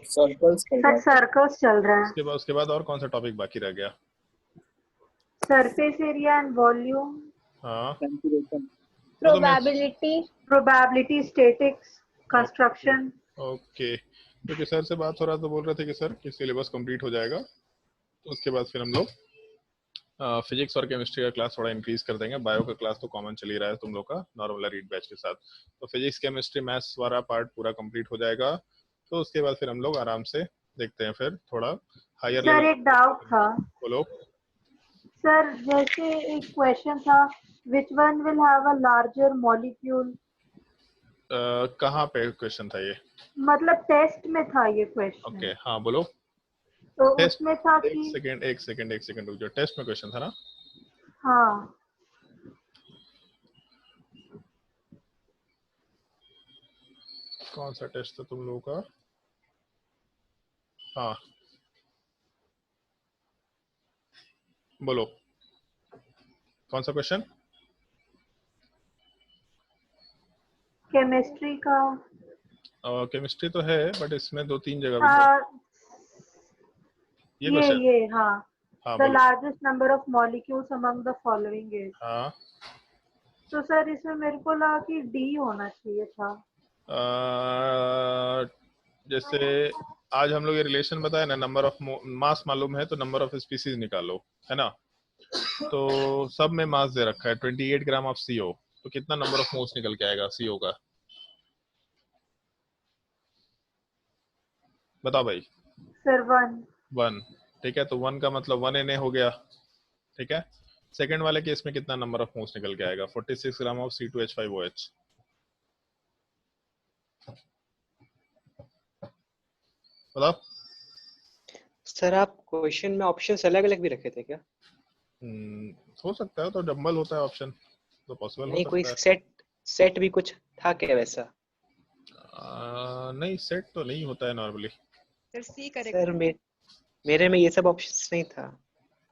[SPEAKER 5] सर्कल्स
[SPEAKER 7] सर सर्कल्स चल रहा है।
[SPEAKER 1] उसके बाद और कौन सा टॉपिक बाकी रह गया?
[SPEAKER 7] Surface area and volume.
[SPEAKER 1] हाँ
[SPEAKER 7] प्रोबेबिलिटी स्टैटिक्स कंस्ट्रक्शन।
[SPEAKER 1] ओके, क्योंकि सर से बात हो रहा तो बोल रहे थे कि सर कि सिलेबस कंप्लीट हो जाएगा तो उसके बाद फिर हम लोग फिजिक्स और केमिस्ट्री का क्लास थोड़ा इंक्रीज कर देंगे। बायो का क्लास तो कॉमन चल ही रहा है तुम लोग का नॉर्मल रीड बैच के साथ, तो फिजिक्स केमिस्ट्री मैथ्स वाला पार्ट पूरा कंप्लीट हो जाएगा। तो उसके बाद फिर हम लोग आराम से देखते हैं फिर थोड़ा हायर
[SPEAKER 7] सर
[SPEAKER 1] लेवल।
[SPEAKER 7] एक डाउट था
[SPEAKER 1] बोलो
[SPEAKER 7] सर, जैसे एक क्वेश्चन था which one will have a larger molecule.
[SPEAKER 1] कहाँ पे क्वेश्चन था ये?
[SPEAKER 7] मतलब टेस्ट में था ये क्वेश्चन।
[SPEAKER 1] ओके हाँ बोलो।
[SPEAKER 7] तो
[SPEAKER 1] टेस्ट
[SPEAKER 7] उसमें था
[SPEAKER 1] एक
[SPEAKER 7] कि
[SPEAKER 1] सेकंड रुक जाओ, टेस्ट में क्वेश्चन था ना?
[SPEAKER 7] हाँ
[SPEAKER 1] कौन सा टेस्ट था तुम लोगों का? हाँ बोलो कौन सा क्वेश्चन?
[SPEAKER 7] केमिस्ट्री का।
[SPEAKER 1] केमिस्ट्री तो है बट इसमें 2-3 जगह
[SPEAKER 7] हाँ,
[SPEAKER 1] ये क्वेश्चन।
[SPEAKER 7] ये हाँ
[SPEAKER 1] हाँ
[SPEAKER 7] द
[SPEAKER 1] बोलो।
[SPEAKER 7] Largest number of molecules among the following is.
[SPEAKER 1] हाँ
[SPEAKER 7] तो सर इसमें मेरे को लगा कि डी होना चाहिए था।
[SPEAKER 1] जैसे आज हम लोग ये रिलेशन बताया ना, नंबर ऑफ मास मालूम है तो नंबर ऑफ स्पीसीज निकालो, है ना? तो सब में मास दे रखा है 28 ग्राम ऑफ CO, तो कितना नंबर ऑफ मोल्स निकल के आएगा CO का? बताओ भाई।
[SPEAKER 7] सर 1।
[SPEAKER 1] ठीक है, तो 1 का मतलब 1 Na हो गया। ठीक है, सेकंड वाले केस में कितना नंबर ऑफ मोल्स निकल के आएगा? 46 ग्राम ऑफ C2H5OH। बताओ।
[SPEAKER 9] सर आप क्वेश्चन में ऑप्शंस अलग अलग भी रखे थे क्या?
[SPEAKER 1] हो सकता है, तो जंबल होता है ऑप्शन, तो पॉसिबल हो
[SPEAKER 9] नहीं, कोई
[SPEAKER 1] सकता है।
[SPEAKER 9] सेट भी कुछ था क्या वैसा?
[SPEAKER 1] नहीं सेट तो नहीं होता है नॉर्मली।
[SPEAKER 9] सर मेरे में ये सब ऑप्शंस नहीं था।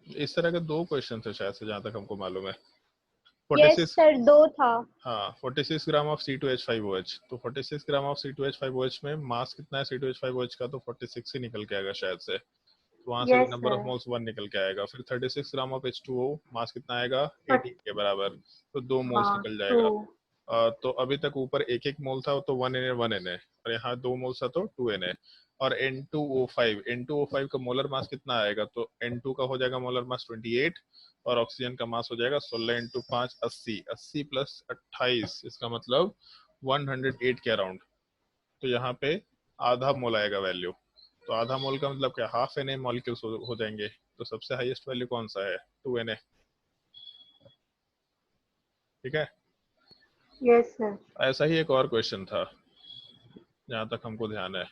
[SPEAKER 1] इस तरह के 2 क्वेश्चन थे शायद से, जहाँ तक हमको मालूम है।
[SPEAKER 3] यस
[SPEAKER 1] 46
[SPEAKER 3] सर 2 था।
[SPEAKER 1] हाँ 46 ग्राम ऑफ C2H5OH, तो 46 ग्राम ऑफ C2H5OH में मास कितना है C2H5OH का? तो 46 ही निकल के आएगा शायद से, तो वहां से
[SPEAKER 7] yes
[SPEAKER 1] number of
[SPEAKER 7] sir.
[SPEAKER 1] Moles 1 निकल के आएगा। फिर 36 ग्राम ऑफ H2O मास कितना आएगा? 18 के बराबर, तो 2 मोल्स
[SPEAKER 7] हाँ
[SPEAKER 1] निकल जाएगा।
[SPEAKER 7] 2।
[SPEAKER 1] तो अभी तक ऊपर एक एक मोल था तो 1 Na, और यहाँ 2 मोल्स था तो 2 Na। और N2O5 का मोलर मास कितना आएगा? तो N2 का हो जाएगा मोलर मास 28, और ऑक्सीजन का मास हो जाएगा 16 × 5 80, 80 + 28, इसका मतलब 108 के अराउंड। तो यहाँ पे आधा मोल आएगा वैल्यू, तो आधा मोल का मतलब क्या? हाफ Na मॉलिक्यूल्स हो जाएंगे। तो सबसे हाईएस्ट वैल्यू कौन सा है? 2 Na। ठीक है,
[SPEAKER 7] यस सर।
[SPEAKER 1] ऐसा ही एक और क्वेश्चन था जहां तक हमको ध्यान है।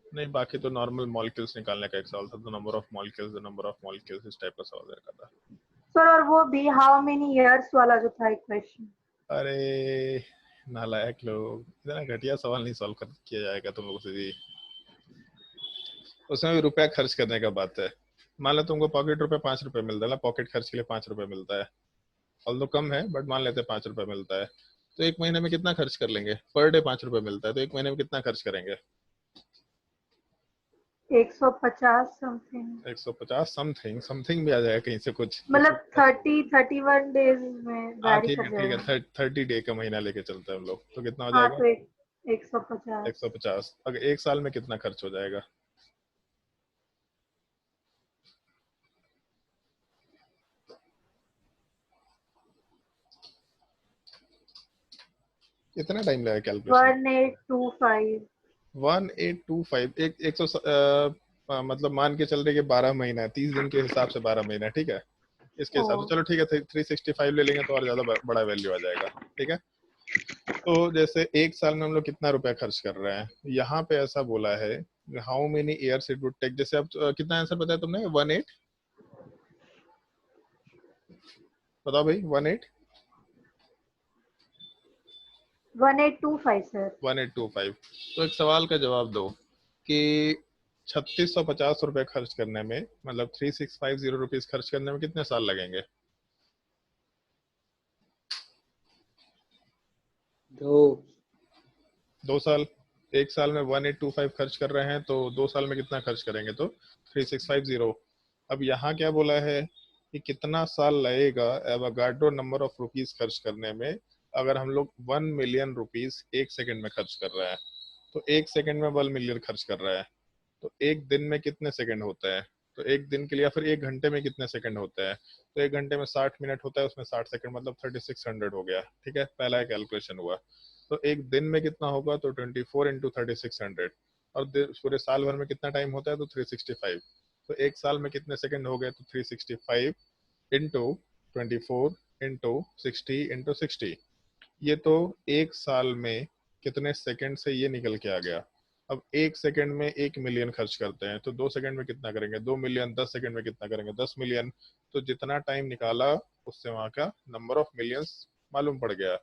[SPEAKER 1] नहीं, बाकी तो नॉर्मल मॉलिक्यूल्स निकालने का एक सवाल था, तो नंबर ऑफ मॉलिक्यूल्स इस टाइप का सवाल रखा था।
[SPEAKER 7] सर और वो भी हाउ मेनी इयर्स वाला जो था एक क्वेश्चन।
[SPEAKER 1] अरे नालायक लोग, इतना घटिया सवाल नहीं सॉल्व किया जाएगा तुम लोगों से भी। उसमें भी रुपया खर्च करने का बात है। मान लो तुमको पॉकेट रुपए 5 रुपए मिलता है ना, पॉकेट खर्च के लिए 5 रुपए मिलता है, ऑल दो कम है बट मान लेते हैं 5 रुपए मिलता है, तो एक महीने में कितना खर्च कर लेंगे? पर डे 5 रुपए मिलता है, तो एक महीने में कितना खर्च करेंगे?
[SPEAKER 7] 150 समथिंग।
[SPEAKER 1] 150 समथिंग भी आ जाएगा कहीं से कुछ,
[SPEAKER 7] मतलब 31 डेज में
[SPEAKER 1] हाँ
[SPEAKER 7] वैरी
[SPEAKER 1] ठीक
[SPEAKER 7] कर
[SPEAKER 1] है
[SPEAKER 7] जाएगा।
[SPEAKER 1] 30 डे का महीना लेके चलते हैं हम लोग, तो कितना हो
[SPEAKER 7] हाँ
[SPEAKER 1] जाएगा?
[SPEAKER 7] तो 150।
[SPEAKER 1] 150। अगर एक साल में कितना खर्च हो जाएगा? कितना टाइम लगेगा कैलकुलेशन?
[SPEAKER 7] 1825।
[SPEAKER 1] एक सौ मतलब मान के चल रहे कि 12 महीना है, 30 दिन के हिसाब से 12 महीना, ठीक है? इसके हिसाब से चलो ठीक है 365 ले लेंगे तो और ज्यादा बड़ा वैल्यू आ जाएगा। ठीक है, तो जैसे एक साल में हम लोग कितना रुपया खर्च कर रहे हैं, यहाँ पे ऐसा बोला है how many years it would take. जैसे अब कितना आंसर बताया तुमने? 18। बताओ भाई
[SPEAKER 7] 1825 सर।
[SPEAKER 1] 1825। तो एक सवाल का जवाब दो कि 3650 रुपए खर्च करने में, मतलब 3650 रुपीज खर्च करने में कितने साल लगेंगे? 2 साल। एक साल में 1825 खर्च कर रहे हैं तो 2 साल में कितना खर्च करेंगे? तो 3650 अब यहाँ क्या बोला है कि कितना साल लगेगा एवोगाड्रो नंबर ऑफ रुपीज खर्च करने में अगर हम लोग 1 मिलियन रुपीज 1 सेकंड में खर्च कर रहे हैं। तो 1 सेकंड में 1 मिलियन खर्च कर रहा है, तो एक दिन में कितने सेकंड होता है? तो एक दिन के लिए, या फिर एक घंटे में कितने सेकंड होता है? तो एक घंटे में 60 मिनट होता है, उसमें 60 सेकंड मतलब 3600 हो गया। ठीक है, पहला कैलकुलेशन हुआ। तो एक दिन में कितना होगा? तो 24 इंटू 3600। और पूरे साल भर में कितना टाइम होता है? तो 365। तो एक साल में कितने सेकंड हो गए? तो 365 इंटू 24 इंटू 60 इंटू 60। ये तो एक साल में कितने सेकंड से ये निकल के आ गया। अब एक सेकंड में 1 मिलियन खर्च करते हैं, तो 2 सेकंड में कितना करेंगे? 2 मिलियन। 10 सेकंड में कितना करेंगे? 10 मिलियन। तो जितना टाइम निकाला उससे वहां का नंबर ऑफ मिलियंस मालूम पड़ गया।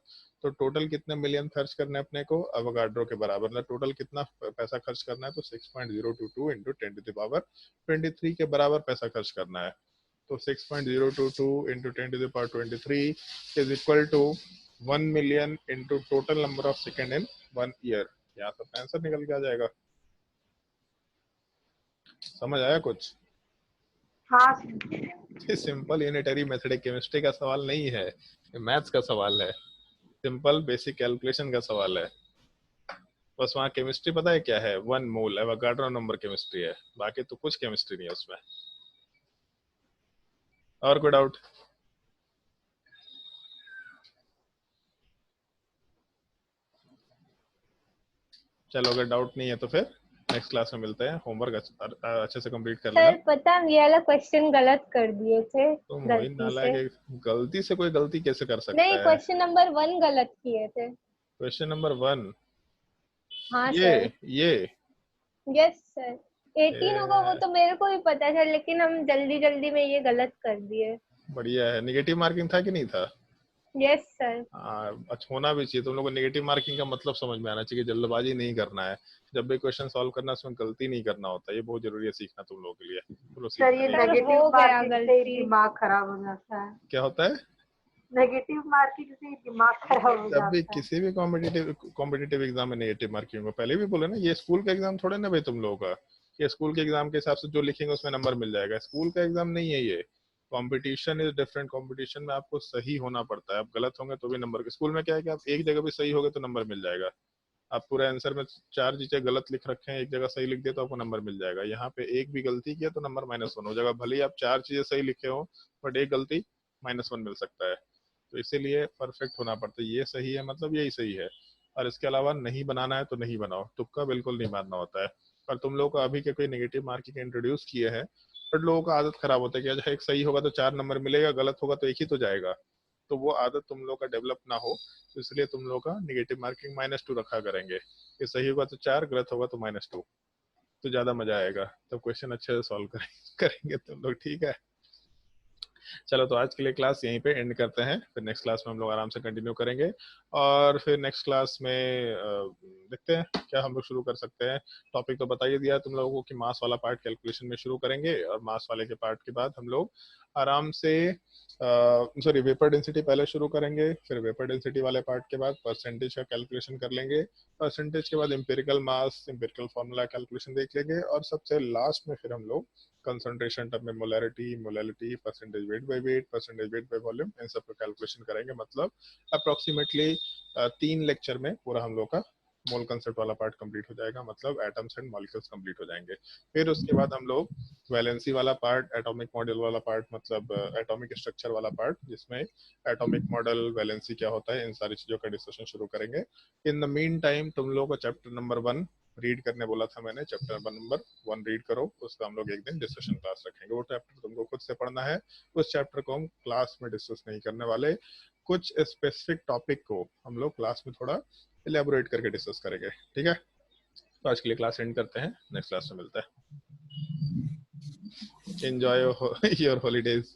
[SPEAKER 1] तो टोटल कितने मिलियन खर्च करना है अपने को? एवोगाड्रो के बराबर, मतलब टोटल कितना पैसा खर्च करना है? तो 6.022 इंटू 10 टू द पावर 23 के बराबर पैसा खर्च करना है। तो 6.022 into 10 to the power 23 is equal to 1 million into total number of second in 1 year. यहाँ सब आंसर निकल के आ जाएगा। समझ आया कुछ?
[SPEAKER 7] हाँ
[SPEAKER 1] सिंपल यूनिटरी मेथड केमिस्ट्री का सवाल नहीं है, मैथ्स का सवाल है। सिंपल बेसिक कैलकुलेशन का सवाल है। बस वहाँ केमिस्ट्री पता है क्या है? 1 मोल एवोगाड्रो नंबर केमिस्ट्री है, बाकी तो कुछ केमिस्ट्री नहीं है उसमें। और कोई डाउट? चलो अगर डाउट नहीं है तो फिर नेक्स्ट क्लास में मिलते हैं। होमवर्क अच्छे से कंप्लीट कर लेना।
[SPEAKER 3] सर पता हम ये वाला क्वेश्चन गलत कर दिए थे
[SPEAKER 1] तो वही
[SPEAKER 3] गलती से।
[SPEAKER 1] नालायक, गलती से कोई गलती कैसे कर सकता
[SPEAKER 3] नहीं,
[SPEAKER 1] है?
[SPEAKER 3] क्वेश्चन नंबर 1 गलत किए थे।
[SPEAKER 1] Question number 1?
[SPEAKER 3] हाँ
[SPEAKER 1] ये
[SPEAKER 3] सर। Yes sir. 18 होगा वो तो मेरे को भी पता था, लेकिन हम जल्दी जल्दी में ये गलत कर दिए।
[SPEAKER 1] बढ़िया है। नेगेटिव मार्किंग था कि नहीं था?
[SPEAKER 3] Yes sir.
[SPEAKER 1] अच्छा, होना भी चाहिए। तुम लोगों को नेगेटिव मार्किंग का मतलब समझ में आना चाहिए। जल्दबाजी नहीं करना है, जब भी क्वेश्चन सॉल्व करना है उसमें गलती नहीं करना होता। ये बहुत जरूरी है सीखना तुम लोगों के लिए। बोलो
[SPEAKER 7] सर, ये
[SPEAKER 1] सीखना।
[SPEAKER 7] नेगेटिव
[SPEAKER 3] हो गया
[SPEAKER 7] मार्किंग से
[SPEAKER 3] गलती।
[SPEAKER 7] दिमाग खराब हो जाता है।
[SPEAKER 1] क्या होता है?
[SPEAKER 7] नेगेटिव मार्किंग से दिमाग खराब हो
[SPEAKER 1] जब
[SPEAKER 7] जाता
[SPEAKER 1] भी
[SPEAKER 7] है।
[SPEAKER 1] किसी भी कॉम्पिटिटिव एग्जाम में नेगेटिव मार्किंग हो, पहले भी बोले ना, ये स्कूल का एग्जाम थोड़े ना भाई तुम लोगों का। ये स्कूल के एग्जाम के हिसाब से जो लिखेंगे उसमें नंबर मिल जाएगा। स्कूल का एग्जाम नहीं है ये। Competition is different. कंपटीशन में आपको सही होना पड़ता है। आप गलत होंगे तो भी नंबर। स्कूल में क्या है कि आप एक जगह भी सही होगे तो नंबर मिल जाएगा। आप पूरे आंसर में 4 चीजें गलत लिख रखे हैं, एक जगह सही लिख दिया तो आपको नंबर मिल जाएगा। यहाँ पे एक भी गलती किया तो नंबर -1 हो जाएगा। भले ही आप 4 चीजें सही लिखे हो बट एक गलती -1 मिल सकता है। तो इसीलिए परफेक्ट होना पड़ता है। ये सही है मतलब यही सही है, और इसके अलावा नहीं बनाना है तो नहीं बनाओ। तुक्का बिल्कुल नहीं मारना होता है। पर तुम लोग को अभी के कोई नेगेटिव मार्किंग इंट्रोड्यूस किए हैं, बट लोगों का आदत खराब होता है कि अच्छा एक सही होगा तो 4 नंबर मिलेगा, गलत होगा तो 1 ही तो जाएगा। तो वो आदत तुम लोग का डेवलप ना हो, तो इसलिए तुम लोग का नेगेटिव मार्किंग -2 रखा करेंगे कि सही होगा तो 4, गलत होगा तो -2। तो ज्यादा मजा आएगा, तो क्वेश्चन अच्छे से सॉल्व करेंगे तुम लोग। ठीक है, चलो तो आज के लिए क्लास यहीं पे एंड करते हैं। फिर नेक्स्ट क्लास में हम लोग आराम से कंटिन्यू करेंगे, और फिर नेक्स्ट क्लास में देखते हैं क्या हम लोग शुरू कर सकते हैं। टॉपिक तो बता ही दिया तुम लोगों को कि मास वाला पार्ट कैलकुलेशन में शुरू करेंगे, और मास वाले के पार्ट के बाद हम लोग आराम से सॉरी वेपर डेंसिटी पहले शुरू करेंगे। फिर वेपर डेंसिटी वाले पार्ट के बाद परसेंटेज का कैलकुलेशन कर लेंगे। परसेंटेज के बाद empirical mass, empirical formula calculation देख लेंगे, और सबसे लास्ट में फिर हम लोग कंसंट्रेशन टर्म में molality, percentage weight by weight, percentage weight by volume, इन सब का कैलकुलेशन करेंगे। मतलब अप्रोक्सीमेटली 3 लेक्चर में पूरा हम लोग का मोल कंसेप्ट वाला पार्ट कंप्लीट हो जाएगा। मतलब एटम्स एंड मॉलिक्यूल्स कंप्लीट हो जाएंगे। फिर उसके बाद हम लोग वैलेंसी वाला पार्ट, एटॉमिक मॉडल वाला पार्ट, मतलब एटॉमिक स्ट्रक्चर वाला पार्ट, जिसमें एटॉमिक मॉडल, वैलेंसी क्या होता है, इन सारी चीजों का डिस्कशन शुरू करेंगे। इन द मीन टाइम तुम लोगों को चैप्टर नंबर 1 रीड करने बोला था मैंने। चैप्टर नंबर 1 रीड करो, उसका हम लोग एक दिन डिस्कशन क्लास रखेंगे। वो चैप्टर तुमको खुद से पढ़ना है। उस चैप्टर को हम क्लास में डिस्कस नहीं करने वाले। कुछ स्पेसिफिक टॉपिक को हम लोग क्लास में थोड़ा इलेबोरेट करके डिस्कस करेंगे। ठीक है, तो आज के लिए क्लास एंड करते हैं, नेक्स्ट क्लास में मिलते हैं। Enjoy your holidays.